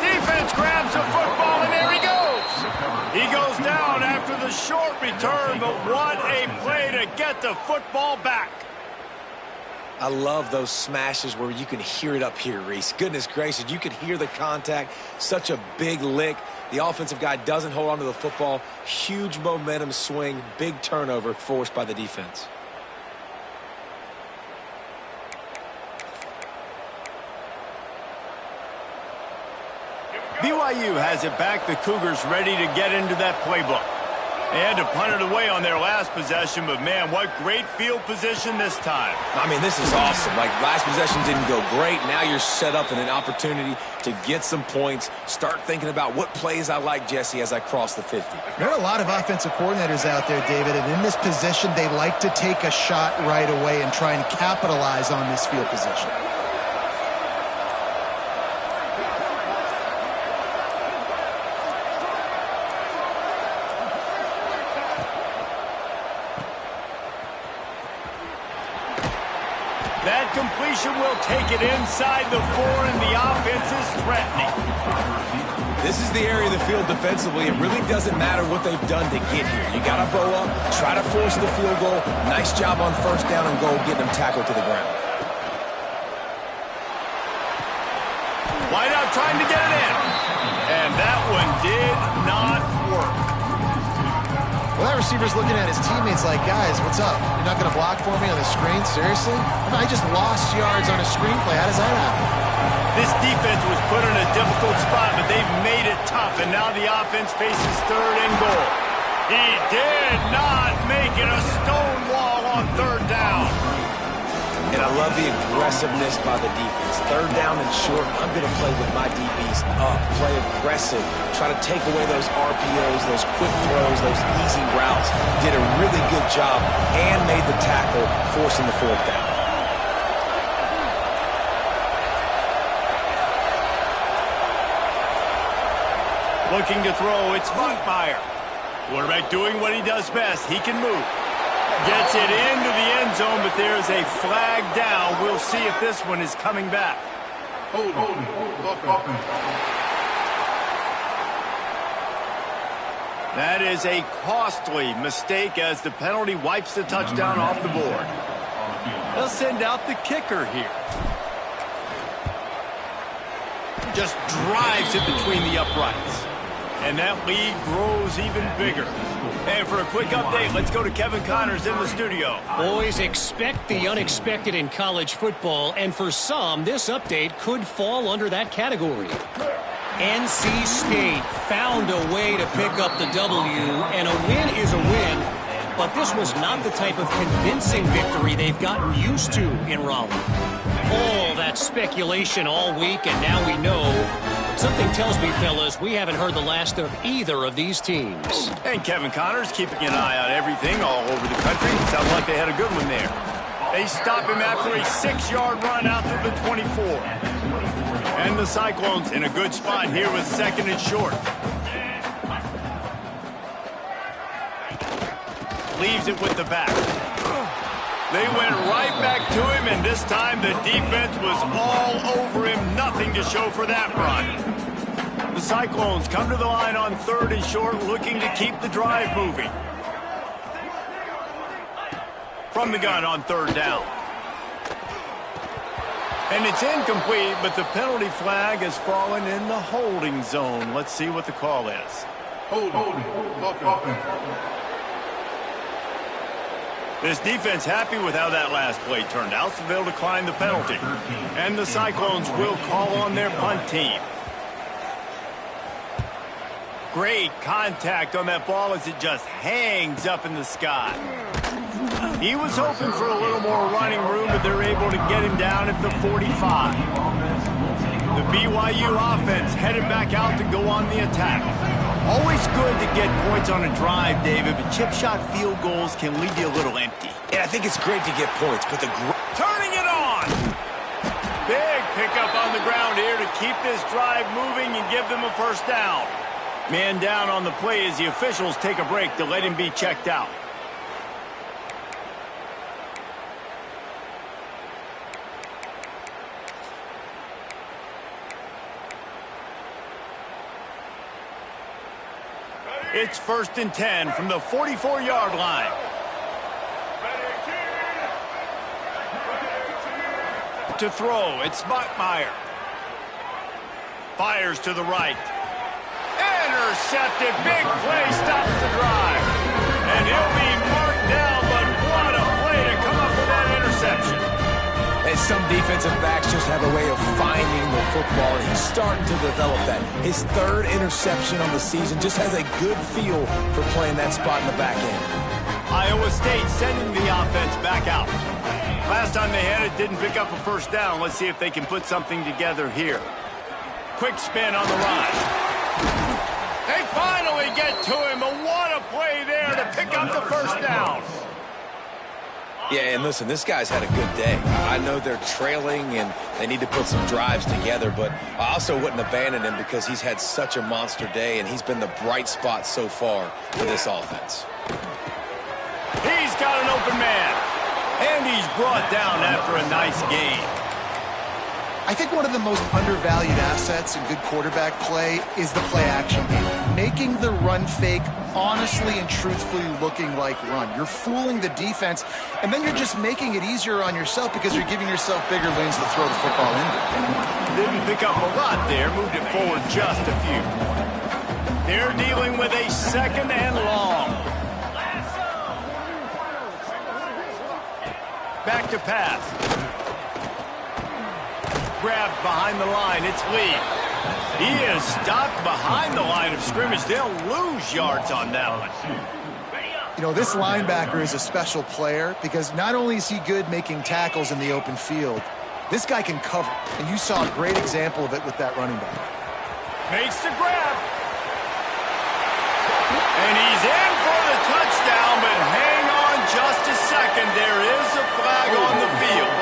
Defense grabs the football, and there he goes. He goes down after the short return, but what a play to get the football back. I love those smashes where you can hear it up here, Reese. Goodness gracious, you can hear the contact. Such a big lick. The offensive guy doesn't hold on to the football. Huge momentum swing, big turnover forced by the defense. BYU has it back. The Cougars ready to get into that playbook. They had to punt it away on their last possession, but man, what great field position this time. I mean, this is awesome. Like, last possession didn't go great. Now you're set up in an opportunity to get some points. Start thinking about what plays I like, Jesse, as I cross the 50. There are a lot of offensive coordinators out there, David, and in this position, they like to take a shot right away and try and capitalize on this field position. That completion will take it inside the 4, and the offense is threatening. This is the area of the field defensively. It really doesn't matter what they've done to get here. You got to bow up, try to force the field goal. Nice job on 1st down and goal, getting them tackled to the ground. Wide out trying to get it in. And that one did not work. Well, that receiver's looking at his teammates like, guys, what's up? You're not going to block for me on the screen? Seriously? I just lost yards on a screenplay. How does that happen? This defense was put in a difficult spot, but they've made it tough, and now the offense faces 3rd and goal. He did not make it a stone wall on 3rd down. And I love the aggressiveness by the defense. 3rd down and short, I'm going to play with my DBs up, play aggressive, try to take away those RPOs, those quick throws, those easy routes. Did a really good job and made the tackle, forcing the 4th down. Looking to throw, it's Bachmeier. Quarterback doing what he does best. He can move. Gets it into the end zone, but there's a flag down. We'll see if this one is coming back. Hold. That is a costly mistake as the penalty wipes the touchdown off the board. They'll send out the kicker here. Just drives it between the uprights. And that lead grows even bigger. And for a quick update, let's go to Kevin Connors in the studio. Boys, expect the unexpected in college football, and for some, this update could fall under that category. NC State found a way to pick up the W, and a win is a win, but this was not the type of convincing victory they've gotten used to in Raleigh. All that speculation all week, and now we know. Something tells me, fellas, we haven't heard the last of either of these teams. And Kevin Connors keeping an eye on everything all over the country. Sounds like they had a good one there. They stop him after a 6-yard run out to the 24. And the Cyclones in a good spot here with 2nd and short. Leaves it with the back. They went right back to him, and this time the defense was all over him. Nothing to show for that run. The Cyclones come to the line on 3rd and short, looking to keep the drive moving. From the gun on 3rd down. And it's incomplete, but the penalty flag has fallen in the holding zone. Let's see what the call is. Holding. This defense happy with how that last play turned out, so they'll decline the penalty. And the Cyclones will call on their punt team. Great contact on that ball as it just hangs up in the sky. He was hoping for a little more running room, but they're able to get him down at the 45. The BYU offense headed back out to go on the attack. Always good to get points on a drive, David, but chip shot field goals can leave you a little empty. Yeah, I think it's great to get points, but Turning it on! Big pickup on the ground here to keep this drive moving and give them a 1st down. Man down on the play as the officials take a break to let him be checked out. It's 1st and 10 from the 44-yard line. To throw, it's Bachmeier. Fires to the right. Intercepted. Big play stops the drive. And he'll be marked down, but what a play to come up with that interception. And some defensive backs just have a way of finding the football, and he's starting to develop that. His 3rd interception on the season, just has a good feel for playing that spot in the back end. Iowa State sending the offense back out. Last time they had it, didn't pick up a 1st down. Let's see if they can put something together here. Quick spin on the run. They finally get to him, but what a play there to pick up the 1st down. Yeah, and listen, this guy's had a good day. I know they're trailing and they need to put some drives together, but I also wouldn't abandon him because he's had such a monster day, and he's been the bright spot so far for this offense. He's got an open man, and he's brought down after a nice game. I think one of the most undervalued assets in good quarterback play is the play-action game. Making the run fake honestly and truthfully looking like run. You're fooling the defense, and then you're just making it easier on yourself because you're giving yourself bigger lanes to throw the football into. Didn't pick up a lot there, moved it forward just a few. They're dealing with a 2nd and long. Back to pass. Grabbed behind the line. It's Lee. He is stopped behind the line of scrimmage. They'll lose yards on that one. You know, this linebacker is a special player because not only is he good making tackles in the open field, this guy can cover. And you saw a great example of it with that running back. Makes the grab. And he's in for the touchdown, but hang on just a second. There is a flag on the field.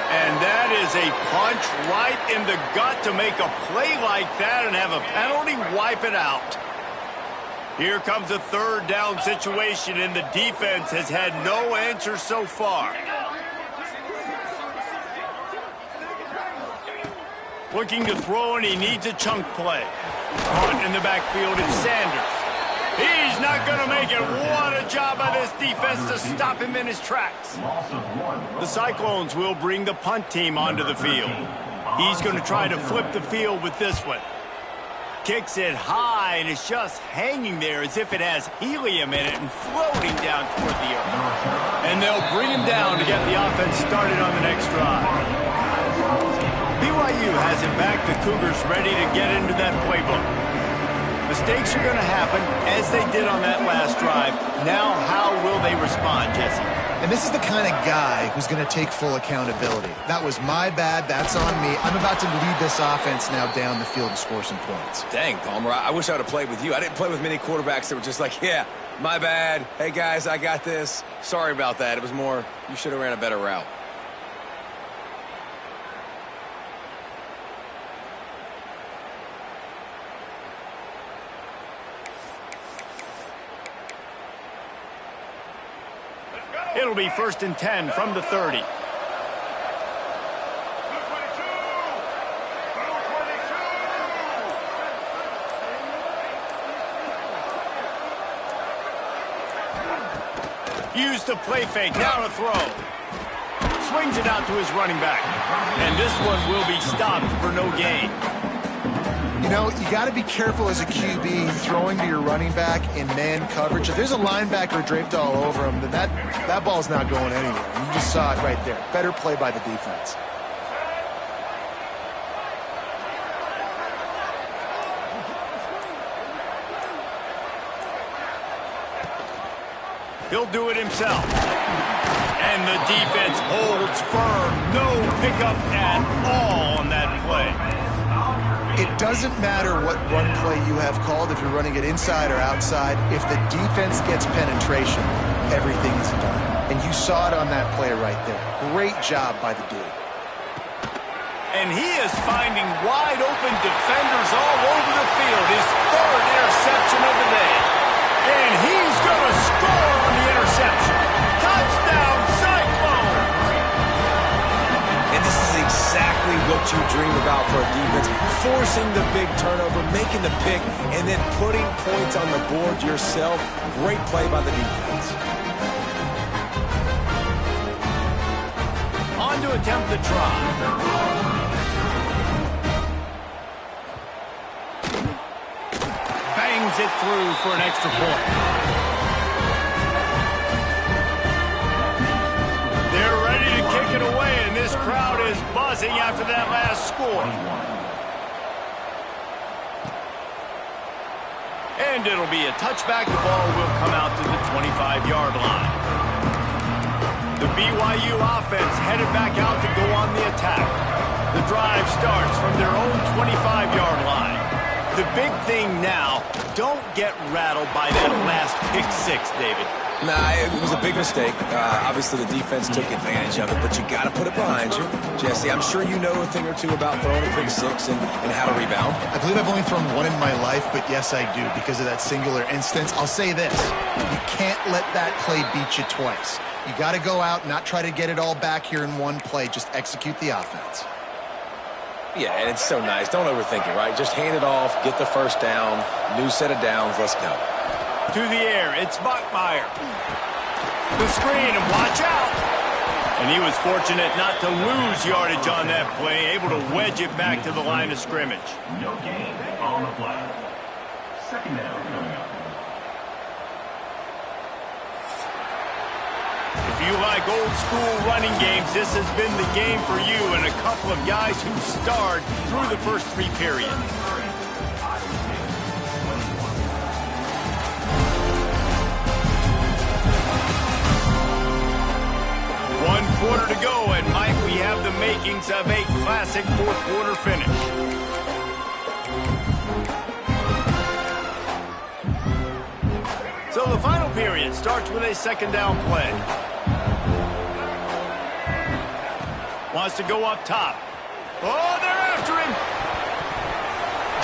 And that is a punch right in the gut to make a play like that and have a penalty wipe it out. Here comes a 3rd down situation, and the defense has had no answer so far. Looking to throw, and he needs a chunk play. Caught in the backfield, it's Sanders. He's not going to make it. What a job by this defense to stop him in his tracks. The Cyclones will bring the punt team onto the field. He's going to try to flip the field with this one. Kicks it high, and it's just hanging there as if it has helium in it and floating down toward the earth. And they'll bring him down to get the offense started on the next drive. BYU has it back. The Cougars ready to get into that playbook. Mistakes are going to happen, as they did on that last drive. Now, how will they respond, Jesse? And this is the kind of guy who's going to take full accountability. That was my bad. That's on me. I'm about to lead this offense now down the field and score some points. Dang, Palmer, I wish I would have played with you. I didn't play with many quarterbacks that were just like, yeah, my bad. Hey, guys, I got this. Sorry about that. It was more, you should have ran a better route. It'll be 1st and 10 from the 30. Use the play fake, now to throw. Swings it out to his running back. And this one will be stopped for no gain. You know, you got to be careful as a QB throwing to your running back in man coverage. If there's a linebacker draped all over him, then that ball's not going anywhere. And you just saw it right there. Better play by the defense. He'll do it himself. And the defense holds firm. No pickup at all on that play. It doesn't matter what run play you have called, if you're running it inside or outside. If the defense gets penetration, everything is done. And you saw it on that play right there. Great job by the dude. And he is finding wide open defenders all over the field. His 3rd interception of the day. And he's going to score on the interception. Touchdown, Cyclone! And this is exactly what you dream about for a defense. Forcing the big turnover, making the pick, and then putting points on the board yourself. Great play by the defense. On to attempt the try. Bangs it through for an extra point. They're ready to kick it away, and this crowd is buzzing after that last score. And it'll be a touchback. The ball will come out to the 25-yard line. The BYU offense headed back out to go on the attack. The drive starts from their own 25-yard line. The big thing now, don't get rattled by that last pick six, David. Nah, it was a big mistake. Obviously, the defense took advantage of it, but you got to put it behind you. Jesse, I'm sure you know a thing or two about throwing a pick six and how to rebound. I believe I've only thrown one in my life, but yes, I do, because of that singular instance. I'll say this. You can't let that play beat you twice. You got to go out, not try to get it all back here in one play. Just execute the offense. Yeah, and it's so nice. Don't overthink it, right? Just hand it off, get the first down, new set of downs, let's go. To the air, it's Bachmeier. The screen, and watch out. And he was fortunate not to lose yardage on that play, able to wedge it back to the line of scrimmage. No gain on the play. 2nd down coming up. If you like old school running games, this has been the game for you and a couple of guys who starred through the first 3 periods. One quarter to go, and Mike, we have the makings of a classic 4th quarter finish. So the final period starts with a 2nd down play. Wants to go up top. Oh, they're after him.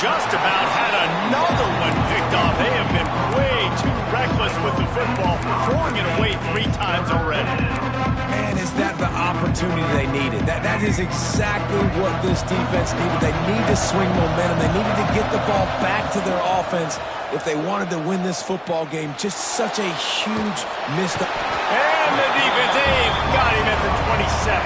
Just about had another one picked off. They have been way too reckless with the football, throwing it away 3 times already. Man, is that the opportunity they needed? That That is exactly what this defense needed. They need to swing momentum. They needed to get the ball back to their offense if they wanted to win this football game. Just such a huge missed. And the defense got him at the 27.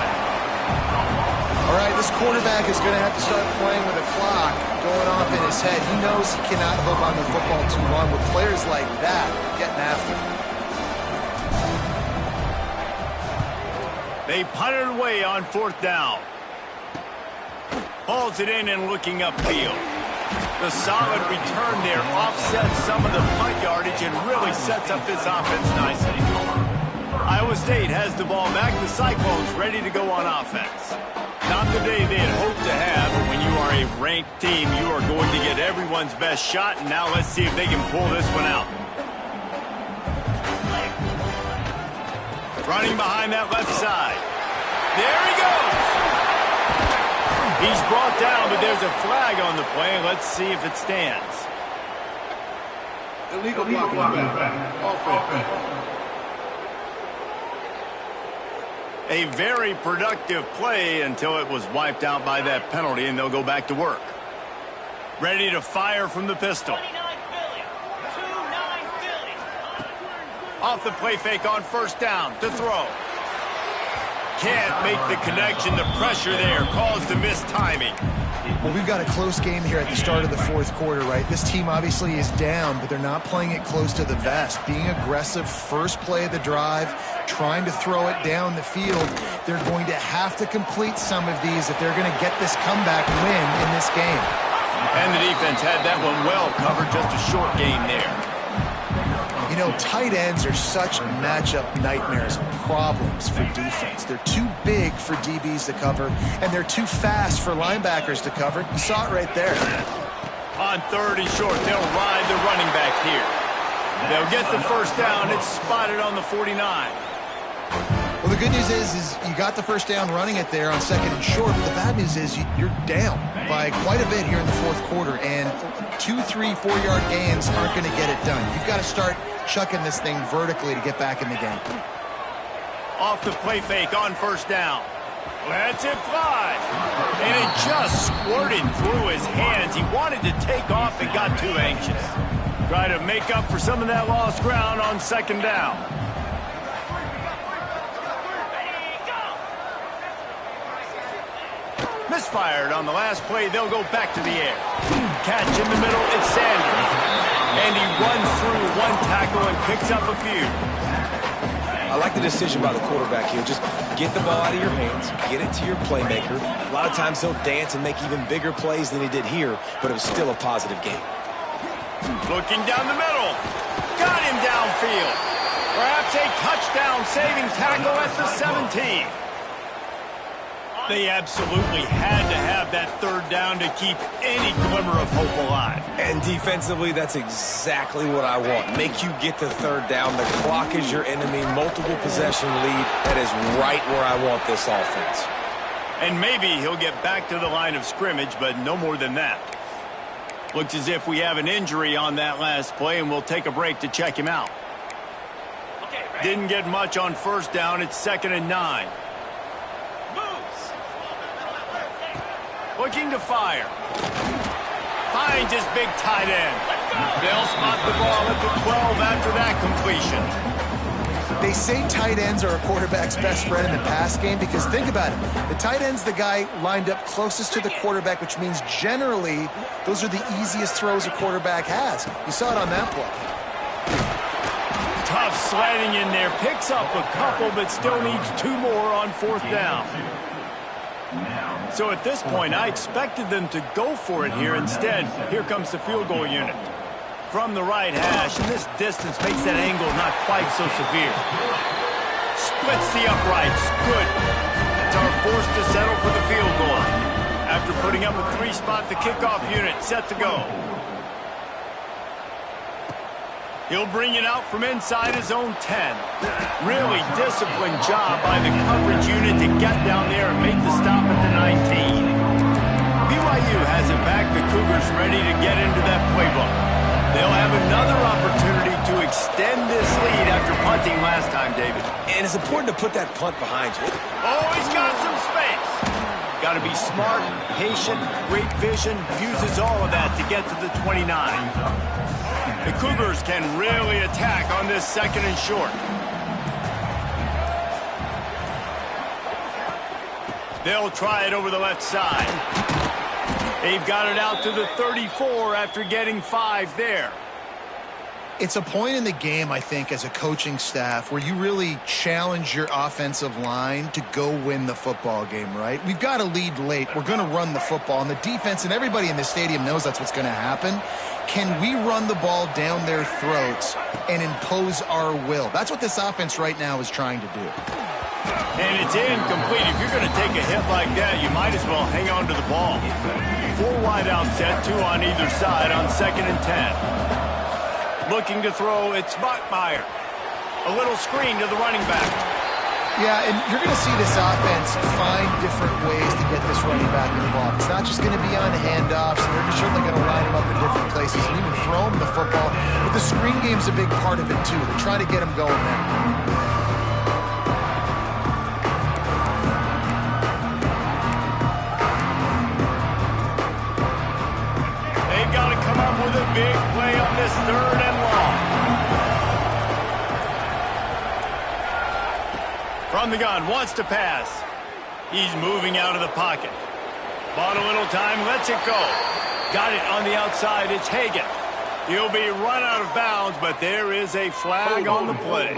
All right, this quarterback is going to have to start playing with a clock going off in his head. He knows he cannot hold on to the football too long with players like that getting after him. They punted away on 4th down. Hauls it in and looking upfield. The solid return there offsets some of the punt yardage and really sets up this offense nicely. Iowa State has the ball back. The Cyclones ready to go on offense. Not the day they had hoped to have, but when you are a ranked team, you are going to get everyone's best shot, and now let's see if they can pull this one out. Running behind that left side. There he goes! He's brought down, but there's a flag on the play. Let's see if it stands. Illegal blocking. Offense. A very productive play until it was wiped out by that penalty, and they'll go back to work. Ready to fire from the pistol. Off the play fake on 1st down to throw. Can't make the connection. The pressure there caused the missed timing. Well, we've got a close game here at the start of the 4th quarter, right? This team obviously is down, but they're not playing it close to the vest. Being aggressive, first play of the drive, trying to throw it down the field. They're going to have to complete some of these if they're going to get this comeback win in this game. And the defense had that one well covered, just a short game there. You know, tight ends are such matchup nightmares and problems for defense. They're too big for DBs to cover, and they're too fast for linebackers to cover. You saw it right there. On 3rd and short, they'll ride the running back here. They'll get the 1st down. It's spotted on the 49. Well, the good news is you got the 1st down running it there on 2nd and short, but the bad news is you're down by quite a bit here in the 4th quarter, and 2, 3, 4-yard gains aren't going to get it done. You've got to start chucking this thing vertically to get back in the game. Off the play fake on 1st down. Lets it fly. And it just squirted through his hands. He wanted to take off and got too anxious. Try to make up for some of that lost ground on 2nd down. Misfired on the last play. They'll go back to the air. Catch in the middle. It's Sanders. And he runs through one tackle and picks up a few. I like the decision by the quarterback here. Just get the ball out of your hands, get it to your playmaker. A lot of times he'll dance and make even bigger plays than he did here, but it was still a positive game. Looking down the middle. Got him downfield. Perhaps a touchdown-saving tackle at the 17. They absolutely had to have that 3rd down to keep any glimmer of hope alive. And defensively, that's exactly what I want. Make you get the 3rd down. The clock is your enemy. Multiple possession lead. That is right where I want this offense. And maybe he'll get back to the line of scrimmage, but no more than that. Looks as if we have an injury on that last play, and we'll take a break to check him out. Didn't get much on 1st down. It's 2nd and 9. Looking to fire. Finds his big tight end. They'll spot the ball at the 12 after that completion. They say tight ends are a quarterback's best friend in the pass game because think about it. The tight end's the guy lined up closest to the quarterback, which means generally those are the easiest throws a quarterback has. You saw it on that play. Tough sledding in there. Picks up a couple, but still needs 2 more on 4th down. So at this point, I expected them to go for it here. Instead, here comes the field goal unit. From the right hash, and this distance makes that angle not quite so severe. Splits the uprights. Good. It's our forced to settle for the field goal. After putting up a 3-spot, the kickoff unit set to go. He'll bring it out from inside his own 10. Really disciplined job by the coverage unit to get down there and make the stop at the 19. BYU has it back. The Cougars ready to get into that playbook. They'll have another opportunity to extend this lead after punting last time, David. And it's important to put that punt behind you. Oh, he's got some space. Got to be smart, patient, great vision, uses all of that to get to the 29. The Cougars can really attack on this 2nd and short. They'll try it over the left side. They've got it out to the 34 after getting 5 there. It's a point in the game, I think, as a coaching staff where you really challenge your offensive line to go win the football game, right? We've got to lead late. We're going to run the football. And the defense and everybody in the stadium knows that's what's going to happen. Can we run the ball down their throats and impose our will? That's what this offense right now is trying to do. And it's incomplete. If you're going to take a hit like that, you might as well hang on to the ball. 4 wide out set, 2 on either side on 2nd and 10. Looking to throw, it's Bachmeier. A little screen to the running back. Yeah, and you're going to see this offense find different ways to get this running back involved. It's not just going to be on handoffs, and they're certainly going to line him up in different places and even throw him the football. But the screen game's a big part of it, too. They're trying to get him going there. With a big play on this 3rd and long. From the gun, wants to pass. He's moving out of the pocket. Bought a little time, lets it go. Got it on the outside, it's Hagan. He'll be run out of bounds, but there is a flag on the play.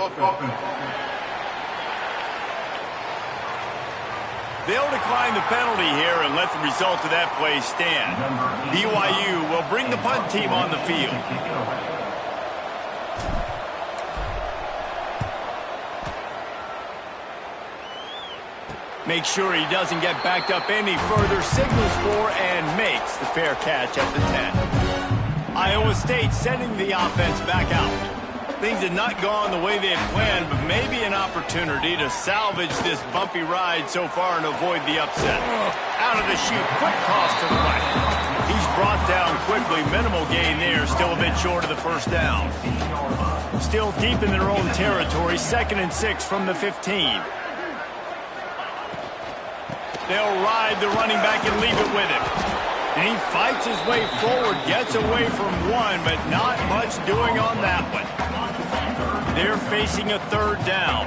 They'll decline the penalty here and let the result of that play stand. BYU will bring the punt team on the field. Make sure he doesn't get backed up any further, signals for and makes the fair catch at the 10. Iowa State sending the offense back out. Things had not gone the way they had planned, but maybe an opportunity to salvage this bumpy ride so far and avoid the upset. Out of the chute, quick toss to the right. He's brought down quickly, minimal gain there, still a bit short of the 1st down. Still deep in their own territory, 2nd and 6 from the 15. They'll ride the running back and leave it with him. And he fights his way forward, gets away from one, but not much doing on that one. They're facing a 3rd down.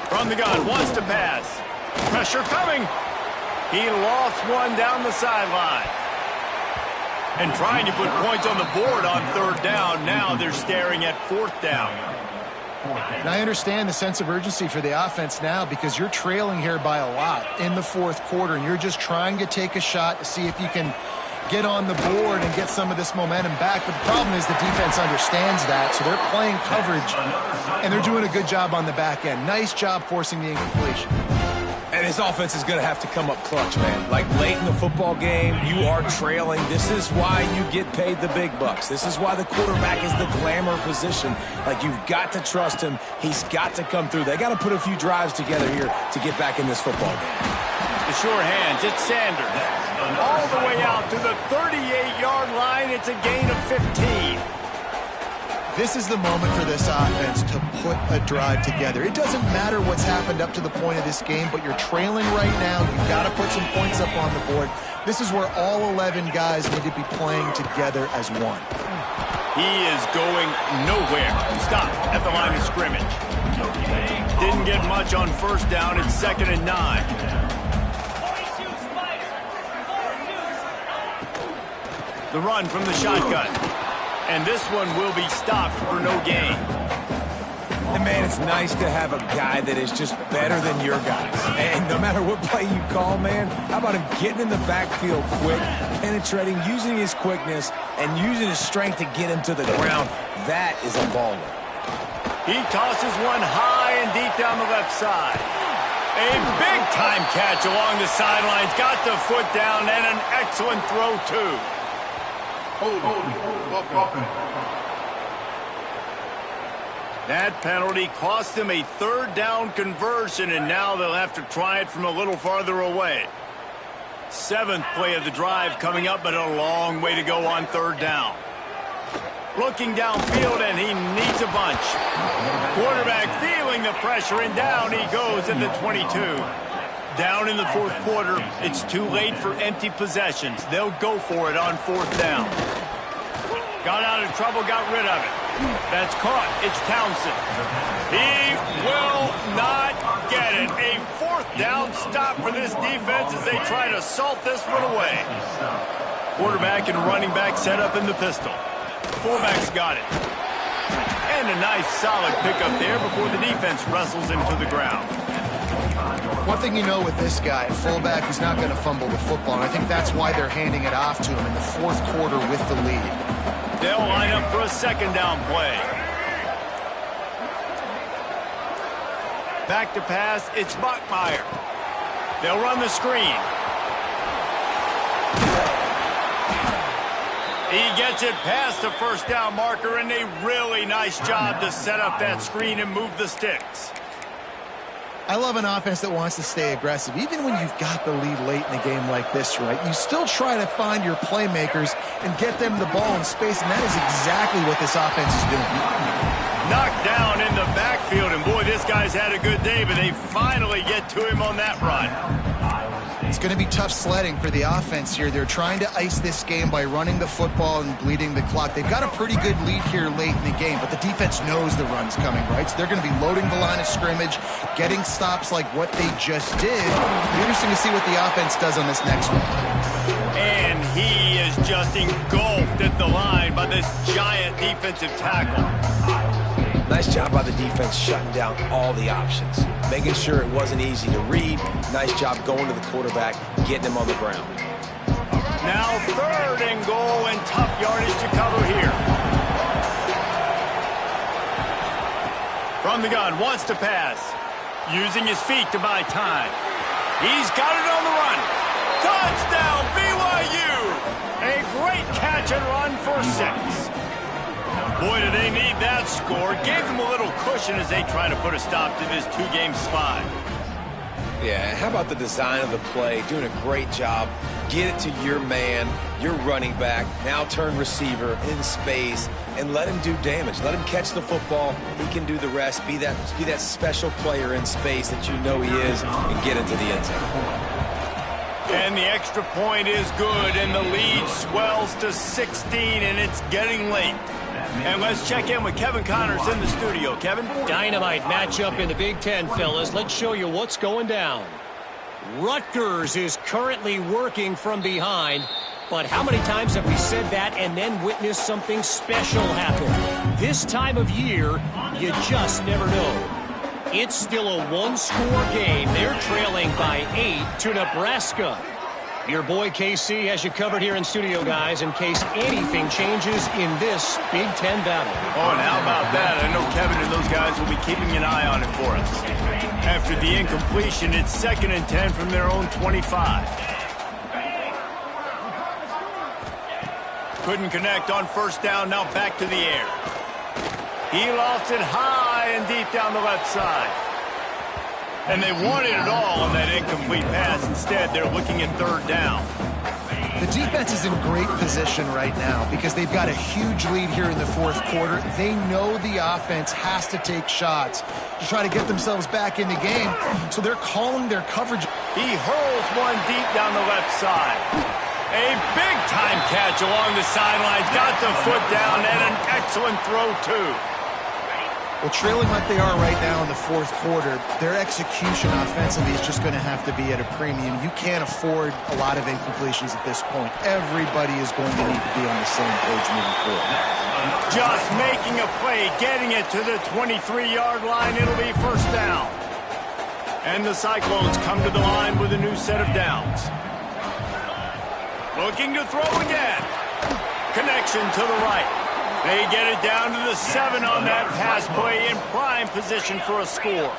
From the gun, wants to pass. Pressure coming. He lost one down the sideline. And trying to put points on the board on 3rd down. Now they're staring at 4th down. And I understand the sense of urgency for the offense now because you're trailing here by a lot in the 4th quarter, and you're just trying to take a shot to see if you can get on the board and get some of this momentum back. But the problem is the defense understands that, so they're playing coverage, and they're doing a good job on the back end. Nice job forcing the incompletion. And his offense is going to have to come up clutch, man. Like late in the football game, you are trailing. This is why you get paid the big bucks. This is why the quarterback is the glamour position. Like, you've got to trust him. He's got to come through. They got to put a few drives together here to get back in this football game. The sure hands, it's Sanders. All the way out to the 38-yard line. It's a gain of 15. This is the moment for this offense to put a drive together. It doesn't matter what's happened up to the point of this game, but you're trailing right now. You've got to put some points up on the board. This is where all 11 guys need to be playing together as one. He is going nowhere. Stop at the line of scrimmage. Didn't get much on 1st down. It's 2nd and 9. The run from the shotgun. And this one will be stopped for no gain. And, man, it's nice to have a guy that is just better than your guys. And no matter what play you call, man, how about him getting in the backfield quick, penetrating, using his quickness, and using his strength to get him to the ground. That is a baller. He tosses one high and deep down the left side. A big-time catch along the sidelines. Got the foot down and an excellent throw, too. That penalty cost them a 3rd down conversion, and now they'll have to try it from a little farther away. 7th play of the drive coming up, but a long way to go on 3rd down. Looking downfield, and he needs a bunch. Quarterback feeling the pressure, and down he goes at the 22. Down in the fourth quarter, it's too late for empty possessions. They'll go for it on fourth down. Got out of trouble, got rid of it. That's caught. It's Townsend. He will not get it. A fourth down stop for this defense as they try to salt this one away. Quarterback and running back set up in the pistol. Fullback's got it. And a nice solid pickup there before the defense wrestles him to the ground. One thing you know with this guy, fullback, he's not going to fumble the football, and I think that's why they're handing it off to him in the fourth quarter with the lead. They'll line up for a second down play. Back to pass, it's Bachmeier. They'll run the screen. He gets it past the first down marker, and a really nice job to set up that screen and move the sticks. I love an offense that wants to stay aggressive. Even when you've got the lead late in a game like this, right, you still try to find your playmakers and get them the ball in space, and that is exactly what this offense is doing. Knocked down in the backfield, and boy, this guy's had a good day, but they finally get to him on that run. It's going to be tough sledding for the offense here. They're trying to ice this game by running the football and bleeding the clock. They've got a pretty good lead here late in the game, but the defense knows the run's coming, right? So they're going to be loading the line of scrimmage, getting stops like what they just did. It'll be interesting to see what the offense does on this next one. And he is just engulfed at the line by this giant defensive tackle. Nice job by the defense shutting down all the options, making sure it wasn't easy to read. Nice job going to the quarterback, getting him on the ground. Now third and goal, and tough yardage to cover here. From the gun, wants to pass. Using his feet to buy time. He's got it on the run. Touchdown, BYU! A great catch and run for 6. Boy, do they need that score. Gave them a little cushion as they try to put a stop to this two-game slide. Yeah, how about the design of the play? Doing a great job. Get it to your man, your running back, now turn receiver in space, and let him do damage. Let him catch the football. He can do the rest. Be that special player in space that you know he is, and get into the end zone. And the extra point is good, and the lead swells to 16, and it's getting late. And let's check in with Kevin Connors in the studio. Kevin? Dynamite matchup in the Big Ten, fellas. Let's show you what's going down. Rutgers is currently working from behind, but how many times have we said that and then witnessed something special happen? This time of year, you just never know. It's still a one-score game. They're trailing by 8 to Nebraska. Your boy KC has you covered here in studio, guys, in case anything changes in this Big Ten battle. Oh, and how about that? I know Kevin and those guys will be keeping an eye on it for us. After the incompletion, it's 2nd and 10 from their own 25. Couldn't connect on first down, now back to the air. He lost it high and deep down the left side. And they wanted it all on that incomplete pass. Instead, they're looking at third down. The defense is in great position right now because they've got a huge lead here in the fourth quarter. They know the offense has to take shots to try to get themselves back in the game, so they're calling their coverage. He hurls one deep down the left side. A big-time catch along the sidelines. Got the foot down, and an excellent throw, too. Well, trailing like they are right now in the fourth quarter, their execution offensively is just going to have to be at a premium. You can't afford a lot of incompletions at this point. Everybody is going to need to be on the same page moving forward. Just making a play, getting it to the 23-yard line. It'll be first down. And the Cyclones come to the line with a new set of downs. Looking to throw again. Connection to the right. They get it down to the 7 on that pass play in prime position for a score.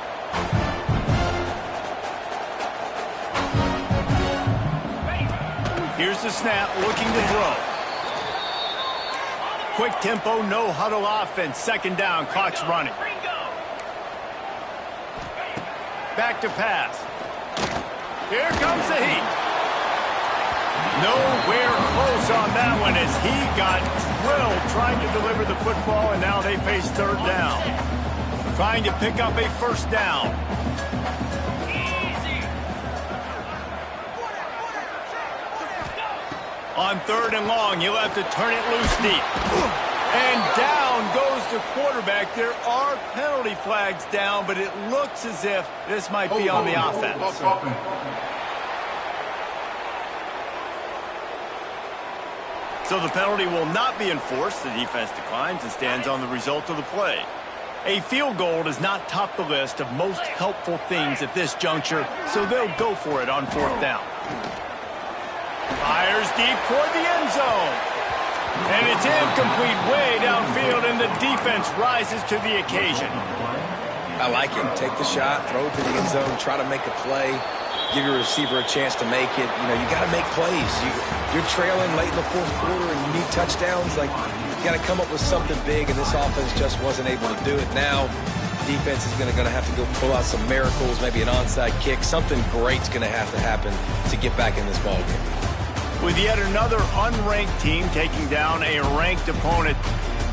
Here's the snap, looking to throw. Quick tempo, no huddle offense. 2nd down, clock's running. Back to pass. Here comes the heat. Nowhere close on that one as he got drilled trying to deliver the football, and now they face third down. Trying to pick up a first down. On third and long, he'll have to turn it loose deep. And down goes the quarterback. There are penalty flags down, but it looks as if this might be on the offense. So the penalty will not be enforced. The defense declines and stands on the result of the play. A field goal does not top the list of most helpful things at this juncture, so they'll go for it on fourth down. Fires deep toward the end zone. And it's incomplete way downfield, and the defense rises to the occasion. I like it. Take the shot, throw it to the end zone, try to make a play, give your receiver a chance to make it. You know, you got to make plays. You're trailing late in the fourth quarter, and you need touchdowns. Like, you got to come up with something big, and this offense just wasn't able to do it. Now, defense is going to have to go pull out some miracles, maybe an onside kick. Something great's going to have to happen to get back in this ballgame. With yet another unranked team taking down a ranked opponent,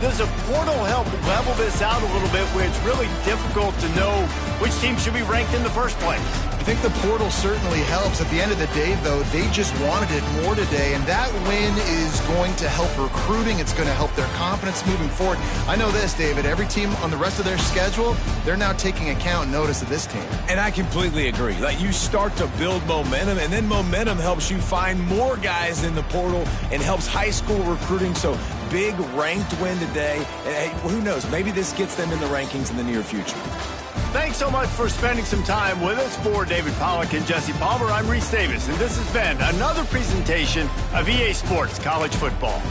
does a portal help level this out a little bit where it's really difficult to know which team should be ranked in the first place? I think the portal certainly helps. At the end of the day, though, they just wanted it more today, and that win is going to help recruiting. It's going to help their confidence moving forward. I know this, David, every team on the rest of their schedule, they're now taking account and notice of this team. And I completely agree. Like, you start to build momentum, and then momentum helps you find more guys in the portal and helps high school recruiting. So big ranked win today. And hey, who knows? Maybe this gets them in the rankings in the near future. Thanks so much for spending some time with us. For David Pollack and Jesse Palmer, I'm Reese Davis, and this has been another presentation of EA Sports College Football.